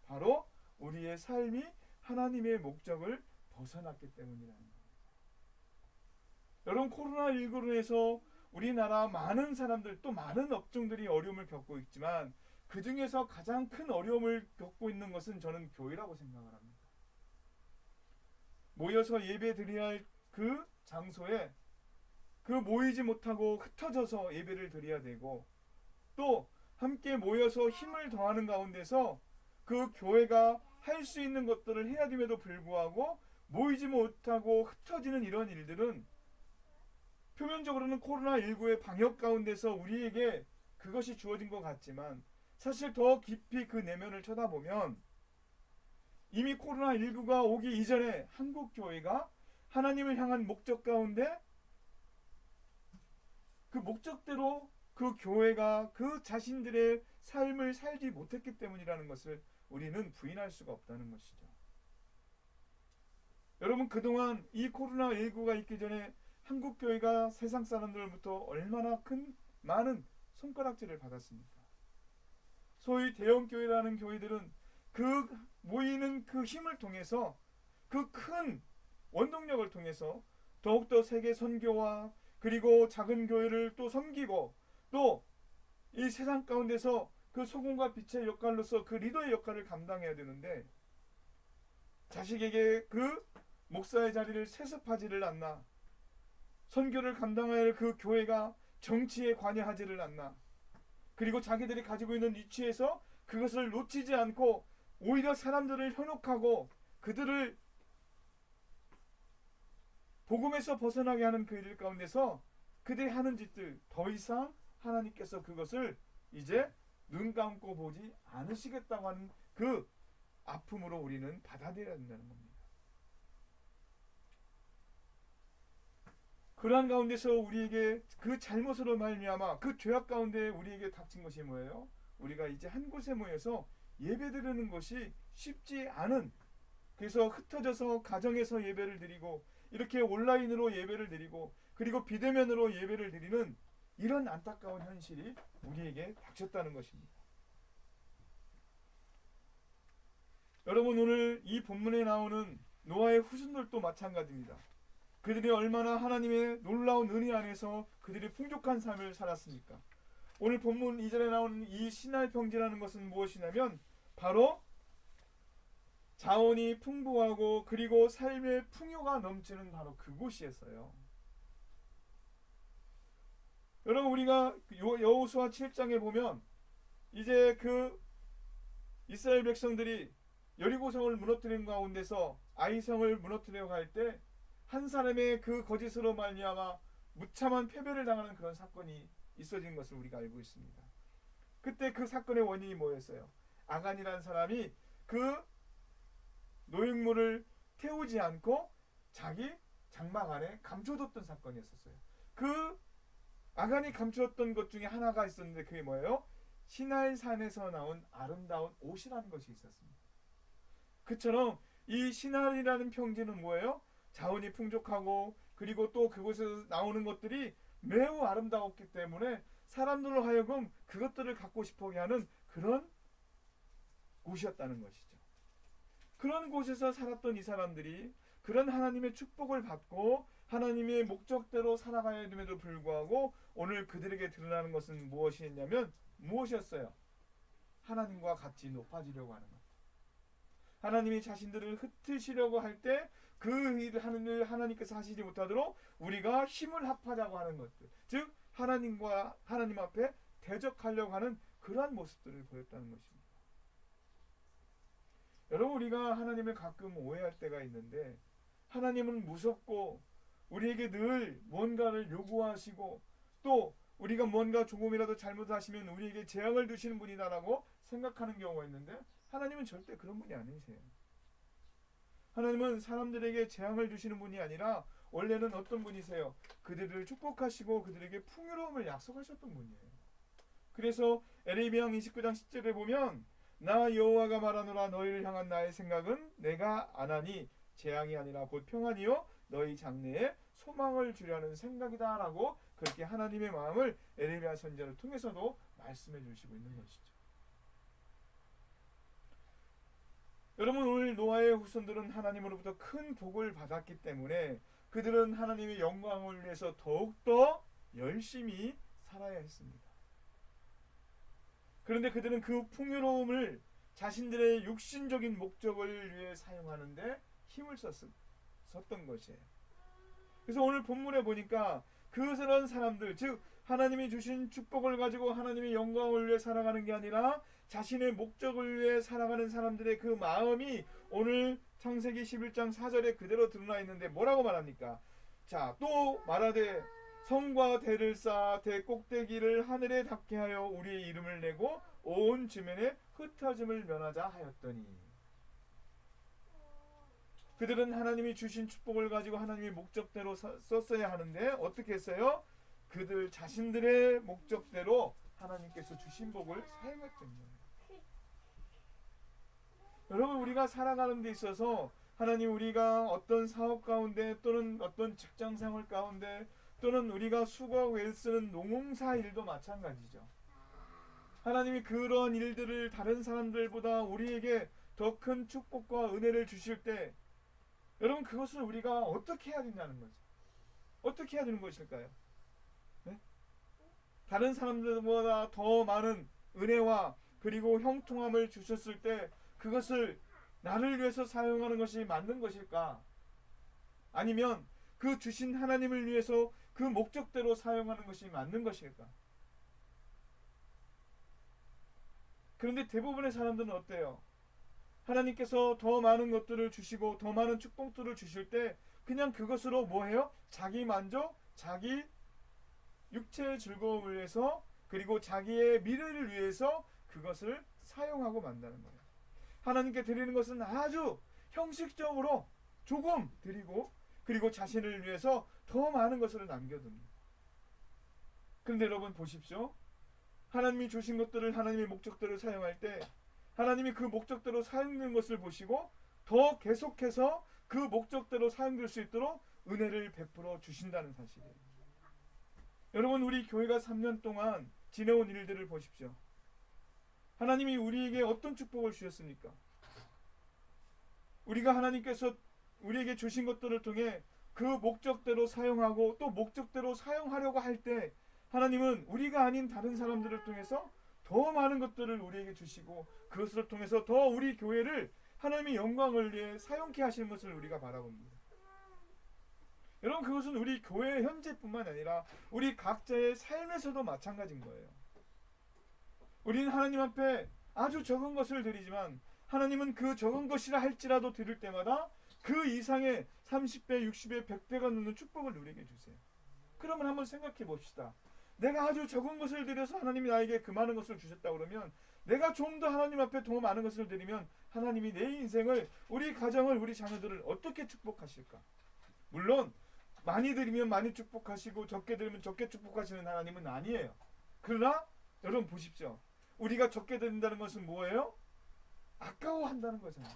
바로 우리의 삶이 하나님의 목적을 벗어났기 때문이라는 거예요. 여러분, 코로나19로 해서 우리나라 많은 사람들, 또 많은 업종들이 어려움을 겪고 있지만 그 중에서 가장 큰 어려움을 겪고 있는 것은 저는 교회라고 생각을 합니다. 모여서 예배 드려야 할 그 장소에 그 모이지 못하고 흩어져서 예배를 드려야 되고, 또 함께 모여서 힘을 더하는 가운데서 그 교회가 할 수 있는 것들을 해야 됨에도 불구하고 모이지 못하고 흩어지는 이런 일들은 표면적으로는 코로나19의 방역 가운데서 우리에게 그것이 주어진 것 같지만, 사실 더 깊이 그 내면을 쳐다보면 이미 코로나19가 오기 이전에 한국 교회가 하나님을 향한 목적 가운데 그 목적대로 그 교회가 그 자신들의 삶을 살지 못했기 때문이라는 것을 우리는 부인할 수가 없다는 것이죠. 여러분, 그동안 이 코로나19가 있기 전에 한국 교회가 세상 사람들로부터 얼마나 많은 손가락질을 받았습니까? 소위 대형 교회라는 교회들은 그 모이는 그 힘을 통해서, 그 큰 원동력을 통해서 더욱더 세계 선교와 그리고 작은 교회를 또 섬기고, 또 이 세상 가운데서 그 소금과 빛의 역할로서 그 리더의 역할을 감당해야 되는데, 자식에게 그 목사의 자리를 세습하지를 않나, 선교를 감당해야 할 그 교회가 정치에 관여하지를 않나, 그리고 자기들이 가지고 있는 위치에서 그것을 놓치지 않고 오히려 사람들을 현혹하고 그들을 복음에서 벗어나게 하는 그 일 가운데서 그들이 하는 짓들, 더 이상 하나님께서 그것을 이제 눈 감고 보지 않으시겠다고 하는 그 아픔으로 우리는 받아들여야 된다는 겁니다. 그러한 가운데서 우리에게 그 잘못으로 말미암아 그 죄악 가운데 우리에게 닥친 것이 뭐예요? 우리가 이제 한 곳에 모여서 예배드리는 것이 쉽지 않은, 그래서 흩어져서 가정에서 예배를 드리고 이렇게 온라인으로 예배를 드리고 그리고 비대면으로 예배를 드리는 이런 안타까운 현실이 우리에게 닥쳤다는 것입니다. 여러분, 오늘 이 본문에 나오는 노아의 후손들도 마찬가지입니다. 그들이 얼마나 하나님의 놀라운 은혜 안에서 그들이 풍족한 삶을 살았습니까? 오늘 본문 2절에 나오는 이 신할 평지라는 것은 무엇이냐면 바로 자원이 풍부하고 그리고 삶의 풍요가 넘치는 바로 그곳이었어요. 여러분, 우리가 여호수아 7장에 보면 이제 그 이스라엘 백성들이 여리고성을 무너뜨린 가운데서 아이성을 무너뜨려 갈 때 한 사람의 그 거짓으로 말미암아 무참한 패배를 당하는 그런 사건이 있어진 것을 우리가 알고 있습니다. 그때 그 사건의 원인이 뭐였어요? 아간이라는 사람이 그 노획물을 태우지 않고 자기 장막 안에 감춰뒀던 사건이었었어요. 그 아간이 감추었던 것 중에 하나가 있었는데 그게 뭐예요? 시날산에서 나온 아름다운 옷이라는 것이 있었습니다. 그처럼 이 시날이라는 평지는 뭐예요? 자원이 풍족하고 그리고 또 그곳에서 나오는 것들이 매우 아름다웠기 때문에 사람들로 하여금 그것들을 갖고 싶어하게 하는 그런 곳이었다는 것이죠. 그런 곳에서 살았던 이 사람들이 그런 하나님의 축복을 받고 하나님의 목적대로 살아가야 됨에도 불구하고 오늘 그들에게 드러나는 것은 무엇이었냐면 무엇이었어요? 하나님과 같이 높아지려고 하는 것. 하나님이 자신들을 흩으시려고 할 때 그 일을 하나님께서 하시지 못하도록 우리가 힘을 합하자고 하는 것들, 즉 하나님 앞에 대적하려고 하는 그러한 모습들을 보였다는 것입니다. 여러분, 우리가 하나님을 가끔 오해할 때가 있는데 하나님은 무섭고 우리에게 늘 뭔가를 요구하시고 또 우리가 뭔가 조금이라도 잘못하시면 우리에게 재앙을 주시는 분이다라고 생각하는 경우가 있는데 하나님은 절대 그런 분이 아니세요. 하나님은 사람들에게 재앙을 주시는 분이 아니라 원래는 어떤 분이세요? 그들을 축복하시고 그들에게 풍요로움을 약속하셨던 분이에요. 그래서 에레미야 29장 10절에 보면 나 여호와가 말하노라 너희를 향한 나의 생각은 내가 안하니 재앙이 아니라 곧 평안이요 너희 장래에 소망을 주려는 생각이다 라고 그렇게 하나님의 마음을 에레미야 선지자를 통해서도 말씀해 주시고 있는 것이죠. 여러분, 오늘 노아의 후손들은 하나님으로부터 큰 복을 받았기 때문에 그들은 하나님의 영광을 위해서 더욱더 열심히 살아야 했습니다. 그런데 그들은 그 풍요로움을 자신들의 육신적인 목적을 위해 사용하는데 힘을 썼던 것이에요. 그래서 오늘 본문에 보니까 그런 사람들, 즉 하나님이 주신 축복을 가지고 하나님의 영광을 위해 살아가는 게 아니라 자신의 목적을 위해 살아가는 사람들의 그 마음이 오늘 창세기 11장 4절에 그대로 드러나 있는데 뭐라고 말합니까? 자, 또 말하되 성과 대를 쌓아 대 꼭대기를 하늘에 닿게 하여 우리의 이름을 내고 온 지면에 흩어짐을 면하자 하였더니, 그들은 하나님이 주신 축복을 가지고 하나님의 목적대로 썼어야 하는데 어떻게 했어요? 그들 자신들의 목적대로 하나님께서 주신 복을 사용했던 거예요. 여러분, 우리가 살아가는 데 있어서 하나님, 우리가 어떤 사업 가운데 또는 어떤 직장생활 가운데 또는 우리가 수고하고 애쓰는 농사 일도 마찬가지죠. 하나님이 그런 일들을 다른 사람들보다 우리에게 더 큰 축복과 은혜를 주실 때 여러분, 그것을 우리가 어떻게 해야 되냐는 거죠. 어떻게 해야 되는 것일까요? 네? 다른 사람들보다 더 많은 은혜와 그리고 형통함을 주셨을 때 그것을 나를 위해서 사용하는 것이 맞는 것일까? 아니면 그 주신 하나님을 위해서 그 목적대로 사용하는 것이 맞는 것일까? 그런데 대부분의 사람들은 어때요? 하나님께서 더 많은 것들을 주시고 더 많은 축복들을 주실 때 그냥 그것으로 뭐해요? 자기 만족, 자기 육체의 즐거움을 위해서 그리고 자기의 미래를 위해서 그것을 사용하고 만다는 거예요. 하나님께 드리는 것은 아주 형식적으로 조금 드리고 그리고 자신을 위해서 더 많은 것을 남겨둡니다. 그런데 여러분 보십시오. 하나님이 주신 것들을 하나님의 목적대로 사용할 때 하나님이 그 목적대로 사용된 것을 보시고 더 계속해서 그 목적대로 사용될 수 있도록 은혜를 베풀어 주신다는 사실이에요. 여러분, 우리 교회가 3년 동안 지내온 일들을 보십시오. 하나님이 우리에게 어떤 축복을 주셨습니까? 우리가 하나님께서 우리에게 주신 것들을 통해 그 목적대로 사용하고 또 목적대로 사용하려고 할 때 하나님은 우리가 아닌 다른 사람들을 통해서 더 많은 것들을 우리에게 주시고 그것을 통해서 더 우리 교회를 하나님의 영광을 위해 사용케 하시는 것을 우리가 바라봅니다. 여러분, 그것은 우리 교회 현재뿐만 아니라 우리 각자의 삶에서도 마찬가지인 거예요. 우리는 하나님 앞에 아주 적은 것을 드리지만 하나님은 그 적은 것이라 할지라도 드릴 때마다 그 이상의 30배, 60배, 100배가 넘는 축복을 우리에게 주세요. 그러면 한번 생각해 봅시다. 내가 아주 적은 것을 드려서 하나님이 나에게 그 많은 것을 주셨다 그러면 내가 좀 더 하나님 앞에 더 많은 것을 드리면 하나님이 내 인생을, 우리 가정을, 우리 자녀들을 어떻게 축복하실까? 물론 많이 드리면 많이 축복하시고 적게 드리면 적게 축복하시는 하나님은 아니에요. 그러나 여러분 보십시오. 우리가 적게 드린다는 것은 뭐예요? 아까워한다는 거잖아요.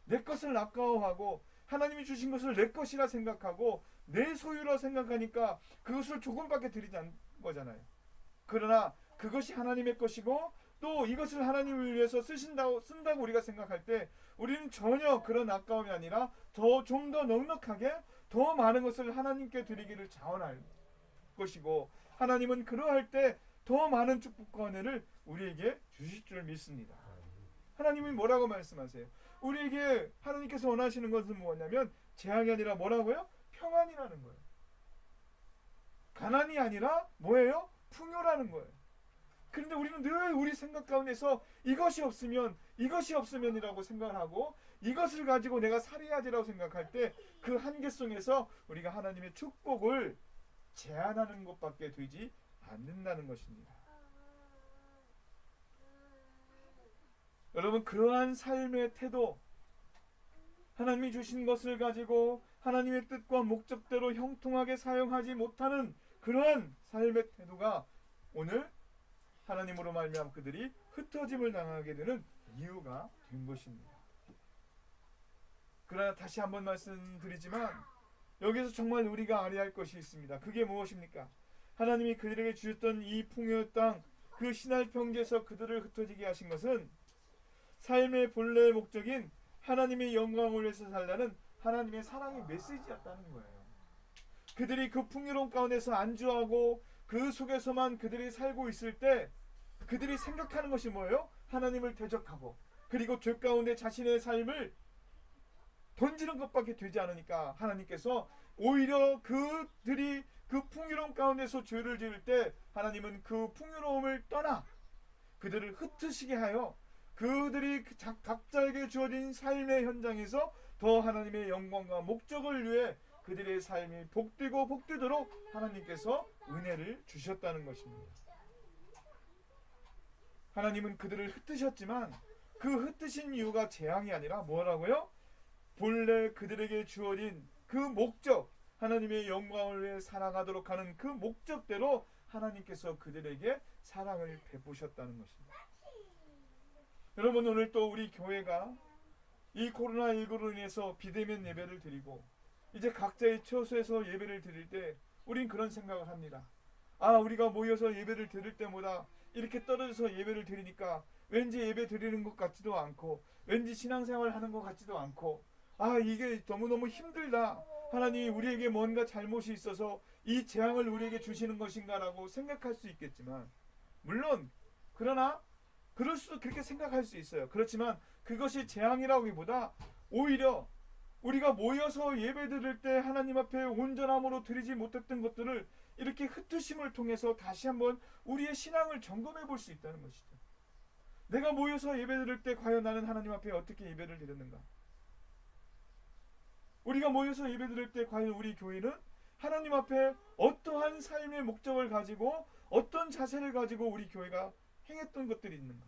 내 것을 아까워하고 하나님이 주신 것을 내 것이라 생각하고 내 소유라 생각하니까 그것을 조금밖에 드리지 않는 거잖아요. 그러나 그것이 하나님의 것이고 또 이것을 하나님을 위해서 쓴다고 우리가 생각할 때 우리는 전혀 그런 아까움이 아니라 좀 더 넉넉하게 더 많은 것을 하나님께 드리기를 자원할 것이고 하나님은 그러할 때 더 많은 축복과 은혜를 우리에게 주실 줄 믿습니다. 하나님이 뭐라고 말씀하세요? 우리에게 하나님께서 원하시는 것은 뭐냐면 재앙이 아니라 뭐라고요? 평안이라는 거예요. 가난이 아니라 뭐예요? 풍요라는 거예요. 그런데 우리는 늘 우리 생각 가운데서 이것이 없으면이라고 생각을 하고 이것을 가지고 내가 살아야지라고 생각할 때 그 한계성에서 우리가 하나님의 축복을 제한하는 것밖에 되지 않는다는 것입니다. 여러분, 그러한 삶의 태도, 하나님이 주신 것을 가지고 하나님의 뜻과 목적대로 형통하게 사용하지 못하는 그러한 삶의 태도가 오늘 하나님으로 말미암아 그들이 흩어짐을 당하게 되는 이유가 된 것입니다. 그러나 다시 한번 말씀드리지만 여기서 정말 우리가 알아야 할 것이 있습니다. 그게 무엇입니까? 하나님이 그들에게 주셨던 이 풍요의 땅, 그 신할 평지에서 그들을 흩어지게 하신 것은 삶의 본래의 목적인 하나님의 영광을 위해서 살라는 하나님의 사랑의 메시지였다는 거예요. 그들이 그 풍요로운 가운데서 안주하고 그 속에서만 그들이 살고 있을 때 그들이 생각하는 것이 뭐예요? 하나님을 대적하고 그리고 죄 가운데 자신의 삶을 던지는 것밖에 되지 않으니까 하나님께서 오히려 그들이 그 풍요로움 가운데서 죄를 지을 때 하나님은 그 풍요로움을 떠나 그들을 흩으시게 하여 그들이 각자에게 주어진 삶의 현장에서 더 하나님의 영광과 목적을 위해 그들의 삶이 복되고 복되도록 하나님께서 은혜를 주셨다는 것입니다. 하나님은 그들을 흩으셨지만 그 흩으신 이유가 재앙이 아니라 뭐라고요? 본래 그들에게 주어진 그 목적, 하나님의 영광을 위해 살아가도록 하는 그 목적대로 하나님께서 그들에게 사랑을 베푸셨다는 것입니다. 여러분, 오늘 또 우리 교회가 이 코로나19로 인해서 비대면 예배를 드리고 이제 각자의 처소에서 예배를 드릴 때 우린 그런 생각을 합니다. 우리가 모여서 예배를 드릴 때보다 이렇게 떨어져서 예배를 드리니까 왠지 예배 드리는 것 같지도 않고 왠지 신앙생활 하는 것 같지도 않고 이게 너무너무 힘들다. 하나님이 우리에게 뭔가 잘못이 있어서 이 재앙을 우리에게 주시는 것인가라고 생각할 수 있겠지만 물론 그러나 그렇게 생각할 수 있어요. 그렇지만 그것이 재앙이라기보다 오히려 우리가 모여서 예배 드릴 때 하나님 앞에 온전함으로 드리지 못했던 것들을 이렇게 흩으심을 통해서 다시 한번 우리의 신앙을 점검해 볼 수 있다는 것이죠. 내가 모여서 예배 드릴 때 과연 나는 하나님 앞에 어떻게 예배를 드렸는가? 우리가 모여서 예배 드릴 때 과연 우리 교회는 하나님 앞에 어떠한 삶의 목적을 가지고 어떤 자세를 가지고 우리 교회가 행했던 것들이 있는가?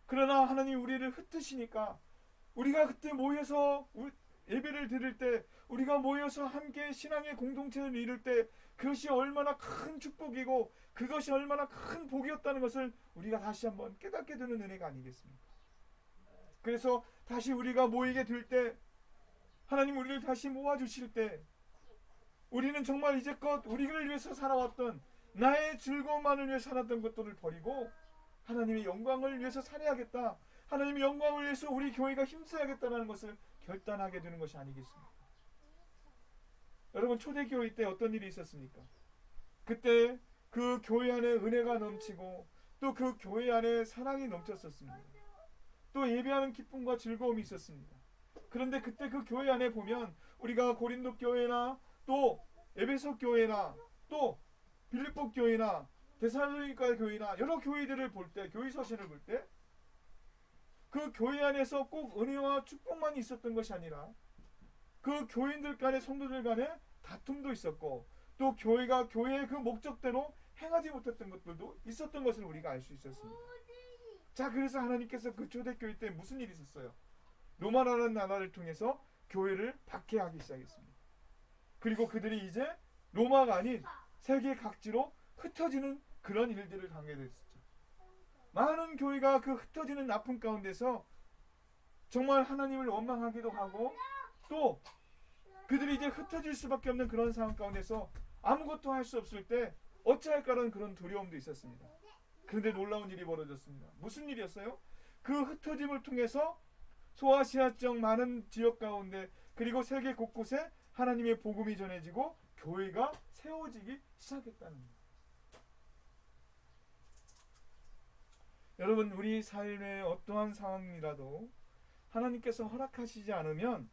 그러나 하나님이 우리를 흩으시니까 우리가 그때 모여서 예배를 드릴 때, 우리가 모여서 함께 신앙의 공동체를 이룰 때 그것이 얼마나 큰 축복이고 그것이 얼마나 큰 복이었다는 것을 우리가 다시 한번 깨닫게 되는 은혜가 아니겠습니까? 그래서 다시 우리가 모이게 될 때, 하나님 우리를 다시 모아주실 때, 우리는 정말 이제껏 우리를 위해서 살아왔던 나의 즐거움만을 위해 살았던 것들을 버리고 하나님의 영광을 위해서 살아야겠다, 하나님의 영광을 위해서 우리 교회가 힘써야겠다는 것을 결단하게 되는 것이 아니겠습니까? 여러분, 초대교회 때 어떤 일이 있었습니까? 그때 그 교회 안에 은혜가 넘치고 또 그 교회 안에 사랑이 넘쳤었습니다. 또 예배하는 기쁨과 즐거움이 있었습니다. 그런데 그때 그 교회 안에 보면 우리가 고린도 교회나 또 에베소 교회나 또 빌립보 교회나 데살로니가 교회나 여러 교회들을 볼 때, 교회 서신을 볼 때 그 교회 안에서 꼭 은혜와 축복만 있었던 것이 아니라 그 교인들 간의, 성도들 간에 다툼도 있었고 또 교회가 교회의 그 목적대로 행하지 못했던 것들도 있었던 것을 우리가 알 수 있었습니다. 자, 그래서 하나님께서 그 초대교회 때 무슨 일이 있었어요? 로마라는 나라를 통해서 교회를 박해하기 시작했습니다. 그리고 그들이 이제 로마가 아닌 세계 각지로 흩어지는 그런 일들을 당하게 됐었죠. 많은 교회가 그 흩어지는 아픔 가운데서 정말 하나님을 원망하기도 하고 또 그들이 이제 흩어질 수밖에 없는 그런 상황 가운데서 아무것도 할 수 없을 때 어찌할까라는 그런 두려움도 있었습니다. 그런데 놀라운 일이 벌어졌습니다. 무슨 일이었어요? 그 흩어짐을 통해서 소아시아 쪽 많은 지역 가운데 그리고 세계 곳곳에 하나님의 복음이 전해지고 교회가 세워지기 시작했다는 거예요. 여러분, 우리 삶의 어떠한 상황이라도 하나님께서 허락하시지 않으면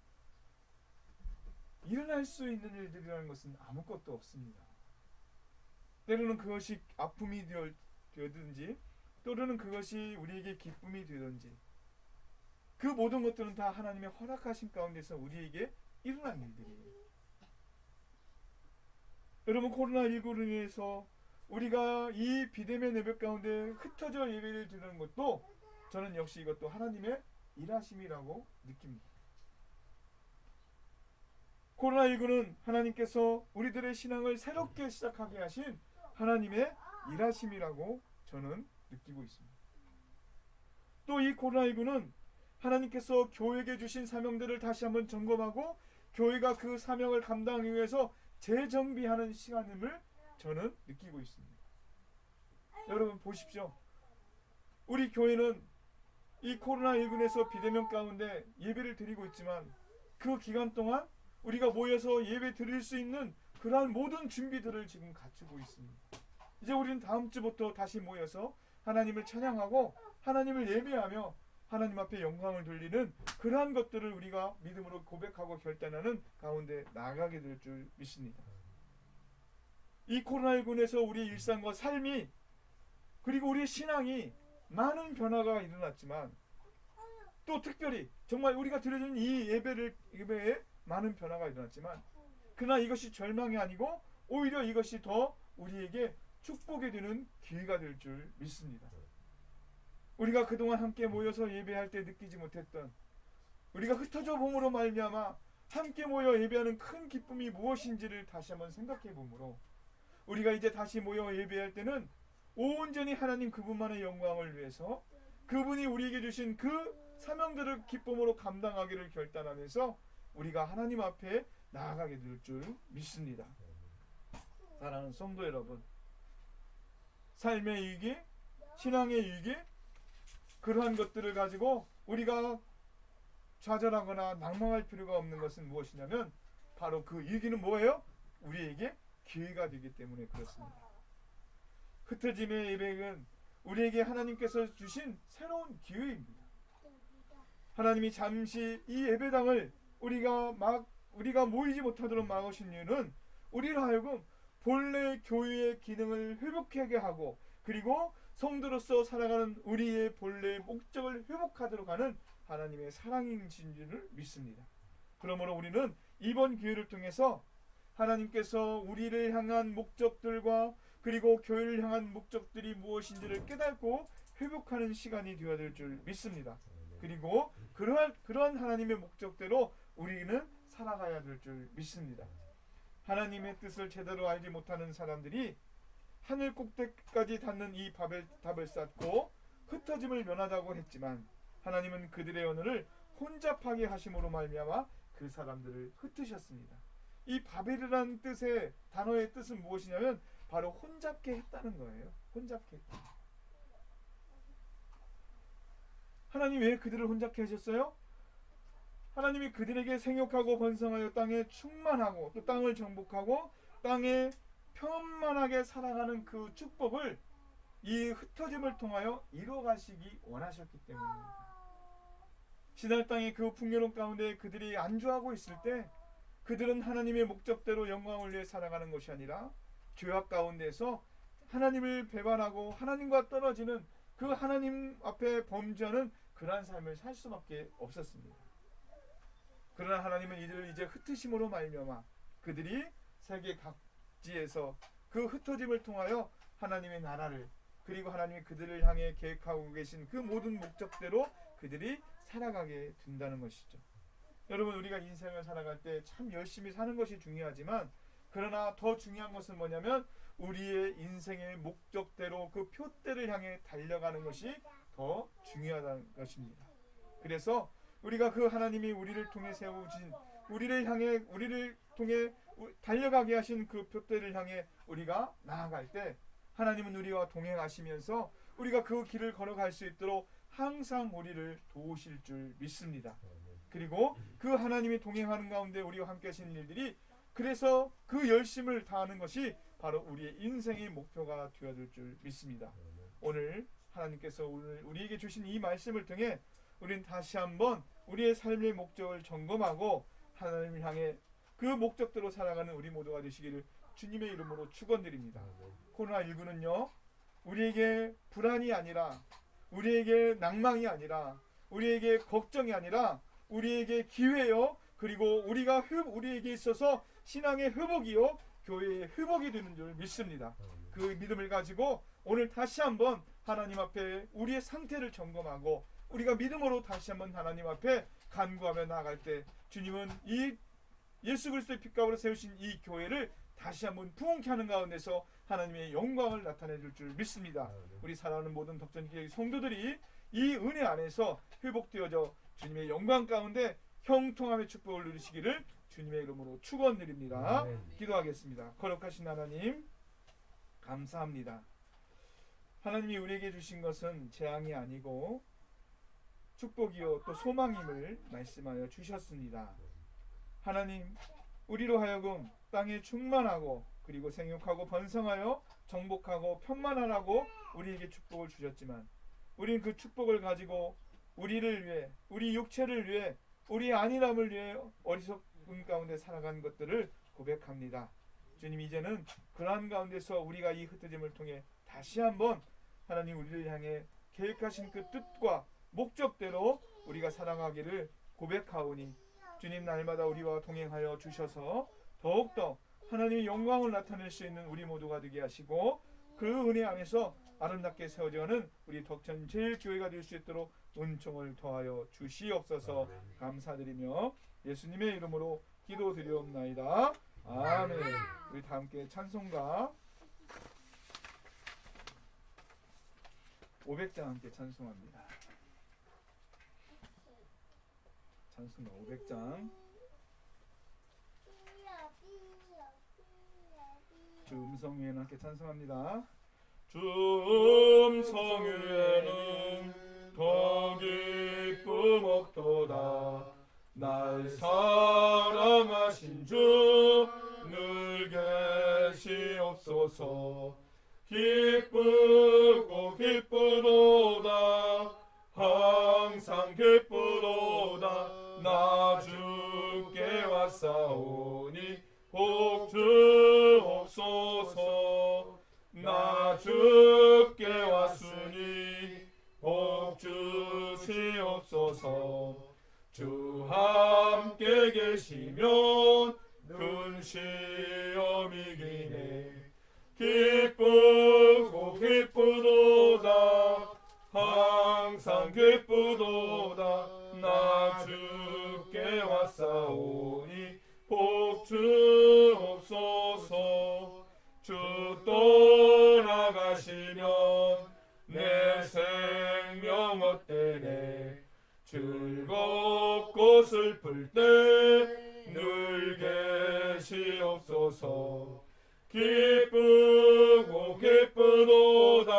일어날 수 있는 일들이라는 것은 아무것도 없습니다. 때로는 그것이 아픔이 되든지 또는 그것이 우리에게 기쁨이 되든지 그 모든 것들은 다 하나님의 허락하신 가운데서 우리에게 일어난 일들이에요. 여러분, 코로나19로 인해서 우리가 이 비대면 예배 가운데 흩어져 예배를 드리는 것도 저는 역시 이것도 하나님의 일하심이라고 느낍니다. 코로나19는 하나님께서 우리들의 신앙을 새롭게 시작하게 하신 하나님의 일하심이라고 저는 느끼고 있습니다. 또 이 코로나19는 하나님께서 교회에게 주신 사명들을 다시 한번 점검하고 교회가 그 사명을 감당하기 위해서 재정비하는 시간임을 저는 느끼고 있습니다. 여러분 보십시오. 우리 교회는 이 코로나19에서 비대면 가운데 예배를 드리고 있지만 그 기간 동안 우리가 모여서 예배 드릴 수 있는 그러한 모든 준비들을 지금 갖추고 있습니다. 이제 우리는 다음 주부터 다시 모여서 하나님을 찬양하고 하나님을 예배하며 하나님 앞에 영광을 돌리는 그러한 것들을 우리가 믿음으로 고백하고 결단하는 가운데 나아가게 될 줄 믿습니다. 이 코로나19에서 우리의 일상과 삶이 그리고 우리의 신앙이 많은 변화가 일어났지만 또 특별히 정말 우리가 드려지는 이 예배에 많은 변화가 일어났지만 그러나 이것이 절망이 아니고 오히려 이것이 더 우리에게 축복이 되는 기회가 될 줄 믿습니다. 우리가 그동안 함께 모여서 예배할 때 느끼지 못했던 우리가 흩어져 봄으로 말미암아 함께 모여 예배하는 큰 기쁨이 무엇인지를 다시 한번 생각해 보므로 우리가 이제 다시 모여 예배할 때는 온전히 하나님 그분만의 영광을 위해서 그분이 우리에게 주신 그 사명들을 기쁨으로 감당하기를 결단하면서 우리가 하나님 앞에 나아가게 될 줄 믿습니다. 사랑하는 성도 여러분, 삶의 위기, 신앙의 위기, 그러한 것들을 가지고 우리가 좌절하거나 낭망할 필요가 없는 것은 무엇이냐면 바로 그 위기는 뭐예요? 우리에게 기회가 되기 때문에 그렇습니다. 흩어짐의 예배는 우리에게 하나님께서 주신 새로운 기회입니다. 하나님이 잠시 이 예배당을 우리가 모이지 못하도록 막으신 이유는 우리로 하여금 본래 교회의 기능을 회복하게 하고 그리고 성도로서 살아가는 우리의 본래의 목적을 회복하도록 하는 하나님의 사랑인 줄을 믿습니다. 그러므로 우리는 이번 기회를 통해서 하나님께서 우리를 향한 목적들과 그리고 교회를 향한 목적들이 무엇인지를 깨닫고 회복하는 시간이 되어야 될 줄 믿습니다. 그리고 그러한 하나님의 목적대로 우리는 살아가야 될 줄 믿습니다. 하나님의 뜻을 제대로 알지 못하는 사람들이 하늘 꼭대기까지 닿는 이 답을 쌓고 흩어짐을 면하자고 했지만 하나님은 그들의 언어를 혼잡하게 하심으로 말미암아 그 사람들을 흩으셨습니다. 이 바벨이라는 뜻의 단어의 뜻은 무엇이냐면 바로 혼잡게 했다는 거예요. 혼잡게 했다. 하나님 왜 그들을 혼잡게 하셨어요? 하나님이 그들에게 생육하고 번성하여 땅에 충만하고 또 땅을 정복하고 땅에 편만하게 살아가는 그 축복을 이 흩어짐을 통하여 이루어가시기 원하셨기 때문입니다. 신할 땅의 그 풍요로운 가운데 그들이 안주하고 있을 때 그들은 하나님의 목적대로 영광을 위해 살아가는 것이 아니라 죄악 가운데서 하나님을 배반하고 하나님과 떨어지는 그 하나님 앞에 범죄하는 그러한 삶을 살 수밖에 없었습니다. 그러나 하나님은 이들을 이제 흩으심으로 말미암아 그들이 세계 각지에서 그 흩어짐을 통하여 하나님의 나라를 그리고 하나님이 그들을 향해 계획하고 계신 그 모든 목적대로 그들이 살아가게 된다는 것이죠. 여러분, 우리가 인생을 살아갈 때 참 열심히 사는 것이 중요하지만 그러나 더 중요한 것은 뭐냐면 우리의 인생의 목적대로 그 표대를 향해 달려가는 것이 더 중요하다는 것입니다. 그래서 우리가 그 하나님이 우리를 통해 세우신 우리를 통해 달려가게 하신 그 표대를 향해 우리가 나아갈 때 하나님은 우리와 동행하시면서 우리가 그 길을 걸어갈 수 있도록 항상 우리를 도우실 줄 믿습니다. 그리고 그 하나님이 동행하는 가운데 우리와 함께 하시는 일들이 그래서 그 열심을 다하는 것이 바로 우리의 인생의 목표가 되어질 줄 믿습니다. 오늘 하나님께서 오늘 우리에게 주신 이 말씀을 통해 우리는 다시 한번 우리의 삶의 목적을 점검하고 하나님을 향해 그 목적대로 살아가는 우리 모두가 되시기를 주님의 이름으로 축원드립니다. 코로나19는요 우리에게 불안이 아니라 우리에게 낭망이 아니라 우리에게 걱정이 아니라 우리에게 기회요 그리고 우리에게 있어서 신앙의 회복이요 교회의 회복이 되는 줄 믿습니다. 그 믿음을 가지고 오늘 다시 한번 하나님 앞에 우리의 상태를 점검하고 우리가 믿음으로 다시 한번 하나님 앞에 간구하며 나아갈 때 주님은 이 예수 그리스도의 피값으로 세우신 이 교회를 다시 한번 부흥케 하는 가운데서 하나님의 영광을 나타내 줄 줄 믿습니다. 우리 사랑하는 모든 덕전교회 성도들이 이 은혜 안에서 회복되어져 주님의 영광 가운데 형통함의 축복을 누리시기를 주님의 이름으로 축원드립니다. 기도하겠습니다. 거룩하신 하나님 감사합니다. 하나님이 우리에게 주신 것은 재앙이 아니고 축복이요 또 소망임을 말씀하여 주셨습니다. 하나님 우리로 하여금 땅에 충만하고 그리고 생육하고 번성하여 정복하고 편만하라고 우리에게 축복을 주셨지만 우리는 그 축복을 가지고 우리를 위해 우리 육체를 위해 우리 안일함을 위해 어리석은 가운데 살아가는 것들을 고백합니다. 주님 이제는 그러한 가운데서 우리가 이 흩어짐을 통해 다시 한번 하나님 우리를 향해 계획하신 그 뜻과 목적대로 우리가 살아가기를 고백하오니 주님 날마다 우리와 동행하여 주셔서 더욱더 하나님의 영광을 나타낼 수 있는 우리 모두가 되게 하시고 그 은혜 안에서 아름답게 세워져가는 우리 덕천 제일교회가 될 수 있도록 은총을 더하여 주시옵소서. 감사드리며 예수님의 이름으로 기도드리옵나이다. 아멘. 우리 다 함께 찬송가 500장 함께 찬송합니다. 찬송가 500장 주 음성 위에는 함께 찬송합니다. 주 음성 위에는 더 기쁨 없도다. 날 사랑하신 주 늘 계시옵소서. 기쁘고 기쁘도다. 항상 기쁘도다. 나 주께 왔사오니 복 주옵소서. 나 주께 왔으니 복 주시옵소서. 주 함께 계시면 큰 시험이기네. 기쁘고 기쁘도다. 항상 기쁘도다. 주시옵소서. 기쁘고 기쁘도다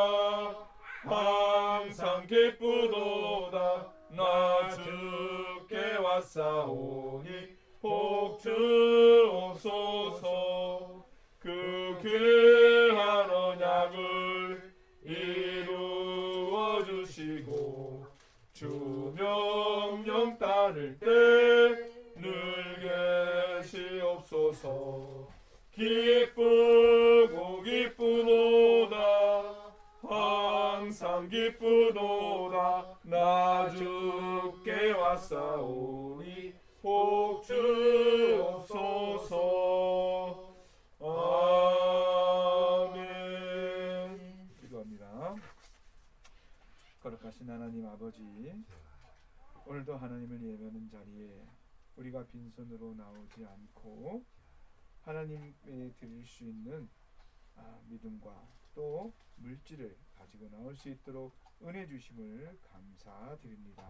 항상 기쁘도다 나 주께 왔사오니 복 주옵소서. 그 귀한 언약을 이루어 주시고 주 명령 따를 때 늘 계시옵소서. 기쁘고 기쁘도다 항상 기쁘도다 나 주께 왔사오니 복 주옵소서. 아멘. 기도합니다. 거룩하신 하나님 아버지, 오늘도 하나님을 예배하는 자리에 우리가 빈손으로 나오지 않고 하나님께 드릴 수 있는 믿음과 또 물질을 가지고 나올 수 있도록 은혜 주심을 감사드립니다.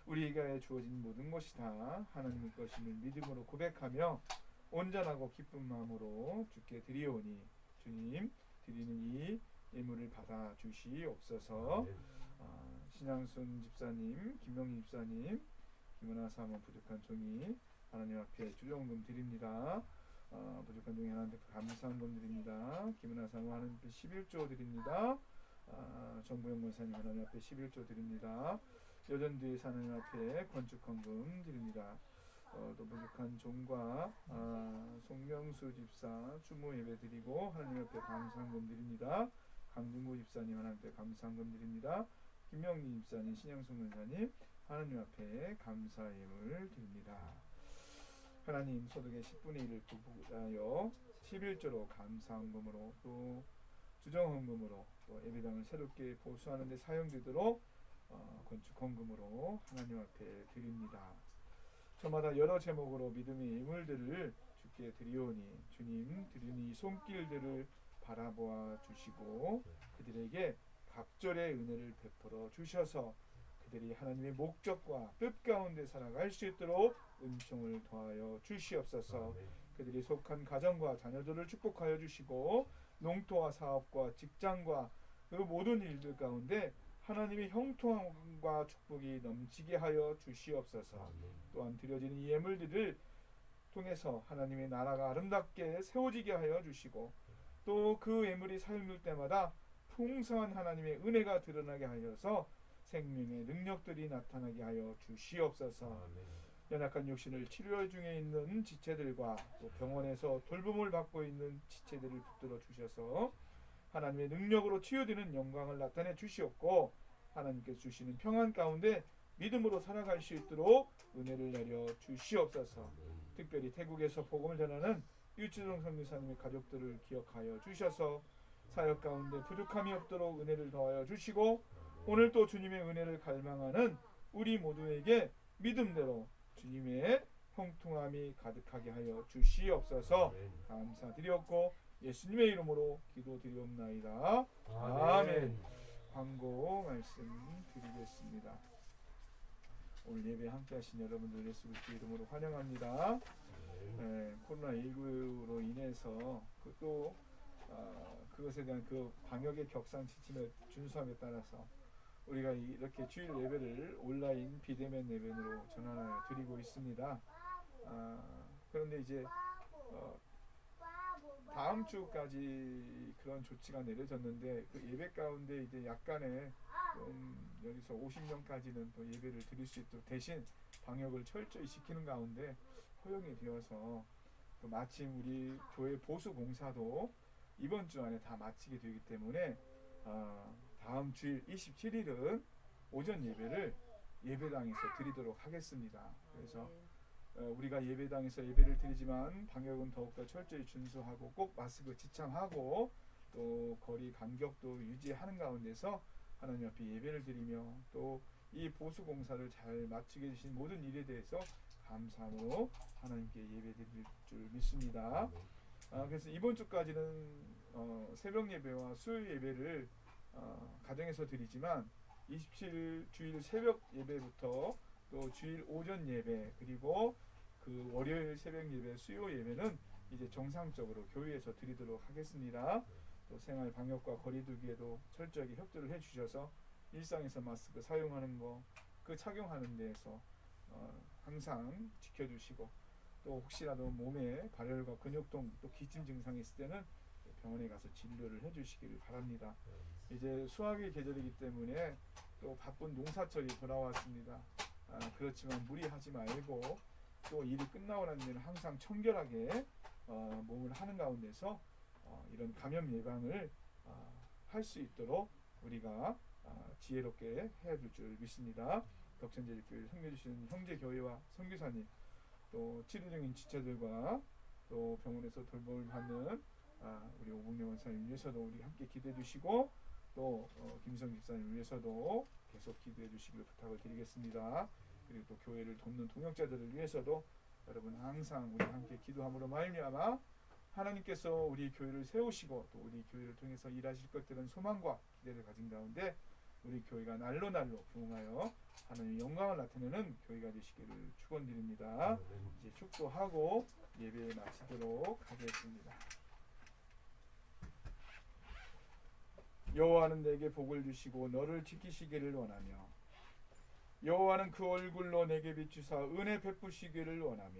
우리에게 주어진 모든 것이 다 하나님의 것임을 믿음으로 고백하며 온전하고 기쁜 마음으로 주께 드리오니 주님 드리는 이 예물을 받아 주시옵소서. 신양순 집사님, 김영희 집사님, 김은하 사모 부족한 종이 하나님 앞에 주정금 드립니다. 부족한 종이 하나님께 감사한 금 드립니다. 김은하 사모 하나님께 11조 드립니다. 정부영 권사님 하나님 앞에 11조 드립니다. 여전뒤에 사는 앞에 건축헌금 드립니다. 또 부족한 종과 송명수 집사 추모 예배 드리고 하나님 앞에 감사한 금 드립니다. 강진구 집사님 하나님 앞에 감사한 금 드립니다. 김명희 집사님, 신양순 권사님 하나님 앞에 감사 예물 드립니다. 하나님 소득의 10분의 1을 부부하여 11조로 감사헌금으로 또 주정헌금으로 또 예배당을 새롭게 보수하는 데 사용되도록 건축헌금으로 하나님 앞에 드립니다. 저마다 여러 제목으로 믿음의 예물들을 주께 드리오니 주님 드리는 이 손길들을 바라보아 주시고 그들에게 갑절의 은혜를 베풀어 주셔서 그들이 하나님의 목적과 뜻 가운데 살아갈 수 있도록 은총을 더하여 주시옵소서. 그들이 속한 가정과 자녀들을 축복하여 주시고 농토와 사업과 직장과 그 모든 일들 가운데 하나님의 형통함과 축복이 넘치게 하여 주시옵소서. 또한 드려지는 이 예물들을 통해서 하나님의 나라가 아름답게 세워지게 하여 주시고 또 그 예물이 사용될 때마다 풍성한 하나님의 은혜가 드러나게 하여서 생명의 능력들이 나타나게 하여 주시옵소서. 연약한 육신을 치료 중에 있는 지체들과 또 병원에서 돌봄을 받고 있는 지체들을 붙들어 주셔서 하나님의 능력으로 치유되는 영광을 나타내 주시옵고 하나님께서 주시는 평안 가운데 믿음으로 살아갈 수 있도록 은혜를 내려 주시옵소서. 특별히 태국에서 복음을 전하는 유치동 선교사님의 가족들을 기억하여 주셔서 사역 가운데 부족함이 없도록 은혜를 더하여 주시고 오늘 또 주님의 은혜를 갈망하는 우리 모두에게 믿음대로 주님의 형통함이 가득하게 하여 주시옵소서. 감사드렸고 예수님의 이름으로 기도드리옵나이다. 아멘. 광고 말씀 드리겠습니다. 오늘 예배 함께 하신 여러분들 예수 그리스도 이름으로 환영합니다. 코로나19로 인해서 또 그것에 대한 그 방역의 격상 지침에 준수함에 따라서 우리가 이렇게 주일 예배를 온라인 비대면 예배로 전환을 드리고 있습니다. 그런데 이제 다음 주까지 그런 조치가 내려졌는데 그 예배 가운데 이제 약간의 여기서 50명까지는 또 예배를 드릴 수 있도록 대신 방역을 철저히 지키는 가운데 허용이 되어서 또 마침 우리 교회 보수 공사도 이번 주 안에 다 마치게 되기 때문에 다음 주일 27일은 오전 예배를 예배당에서 드리도록 하겠습니다. 그래서 우리가 예배당에서 예배를 드리지만 방역은 더욱더 철저히 준수하고 꼭 마스크 지참하고 또 거리 간격도 유지하는 가운데서 하나님 앞에 예배를 드리며 또 이 보수 공사를 잘 마치게 해주신 모든 일에 대해서 감사함으로 하나님께 예배 드릴 줄 믿습니다. 그래서 이번 주까지는 새벽 예배와 수요일 예배를 가정에서 드리지만 27일 주일 새벽 예배부터 또 주일 오전 예배 그리고 그 월요일 새벽 예배 수요 예배는 이제 정상적으로 교회에서 드리도록 하겠습니다. 또 생활 방역과 거리두기에도 철저하게 협조를 해주셔서 일상에서 마스크 사용하는 거, 그 착용하는 데에서 항상 지켜주시고, 또 혹시라도 몸에 발열과 근육통 또 기침 증상이 있을 때는 병원에 가서 진료를 해주시기를 바랍니다. 이제 수확의 계절이기 때문에 또 바쁜 농사철이 돌아왔습니다. 그렇지만 무리하지 말고 또 일이 끝나고 난 뒤에는 항상 청결하게 몸을 하는 가운데서 이런 감염 예방을 할 수 있도록 우리가 지혜롭게 해야 될 줄 믿습니다. 덕천제일교회 섬겨주시는 형제 교회와 선교사님, 또 치료 중인 지체들과 또 병원에서 돌봄을 받는 우리 오봉래 원사님 위해서도 우리 함께 기도해 주시고, 또 김성 집사님 위해서도 계속 기도해 주시기를 부탁을 드리겠습니다. 그리고 또 교회를 돕는 동역자들을 위해서도 여러분 항상 우리 함께 기도함으로 말미암아 하나님께서 우리 교회를 세우시고 또 우리 교회를 통해서 일하실 것들은 소망과 기대를 가진 가운데 우리 교회가 날로 부흥하여 하나님의 영광을 나타내는 교회가 되시기를 축원드립니다. 이제 축도하고 예배 마치도록 하겠습니다. 여호와는 내게 복을 주시고 너를 지키시기를 원하며, 여호와는 그 얼굴로 내게 비추사 은혜 베푸시기를 원하며,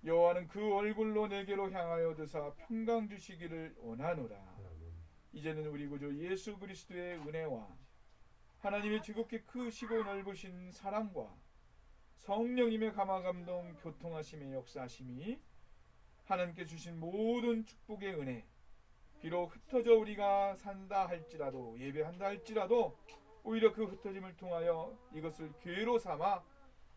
여호와는 그 얼굴로 내게로 향하여 드사 평강 주시기를 원하노라. 이제는 우리 구주 예수 그리스도의 은혜와 하나님의 지극히 크시고 넓으신 사랑과 성령님의 감화감동 교통하심의 역사하심이 하나님께 주신 모든 축복의 은혜, 비록 흩어져 우리가 산다 할지라도 예배한다 할지라도 오히려 그 흩어짐을 통하여 이것을 기회로 삼아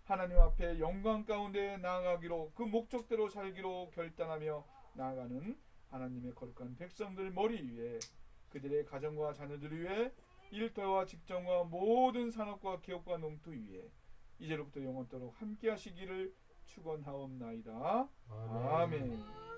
하나님 앞에 영광 가운데 나아가기로, 그 목적대로 살기로 결단하며 나아가는 하나님의 거룩한 백성들 머리 위에, 그들의 가정과 자녀들 위에, 일터와 직장과 모든 산업과 기업과 농토 위에 이제로부터 영원토록 함께 하시기를 축원하옵나이다. 아멘.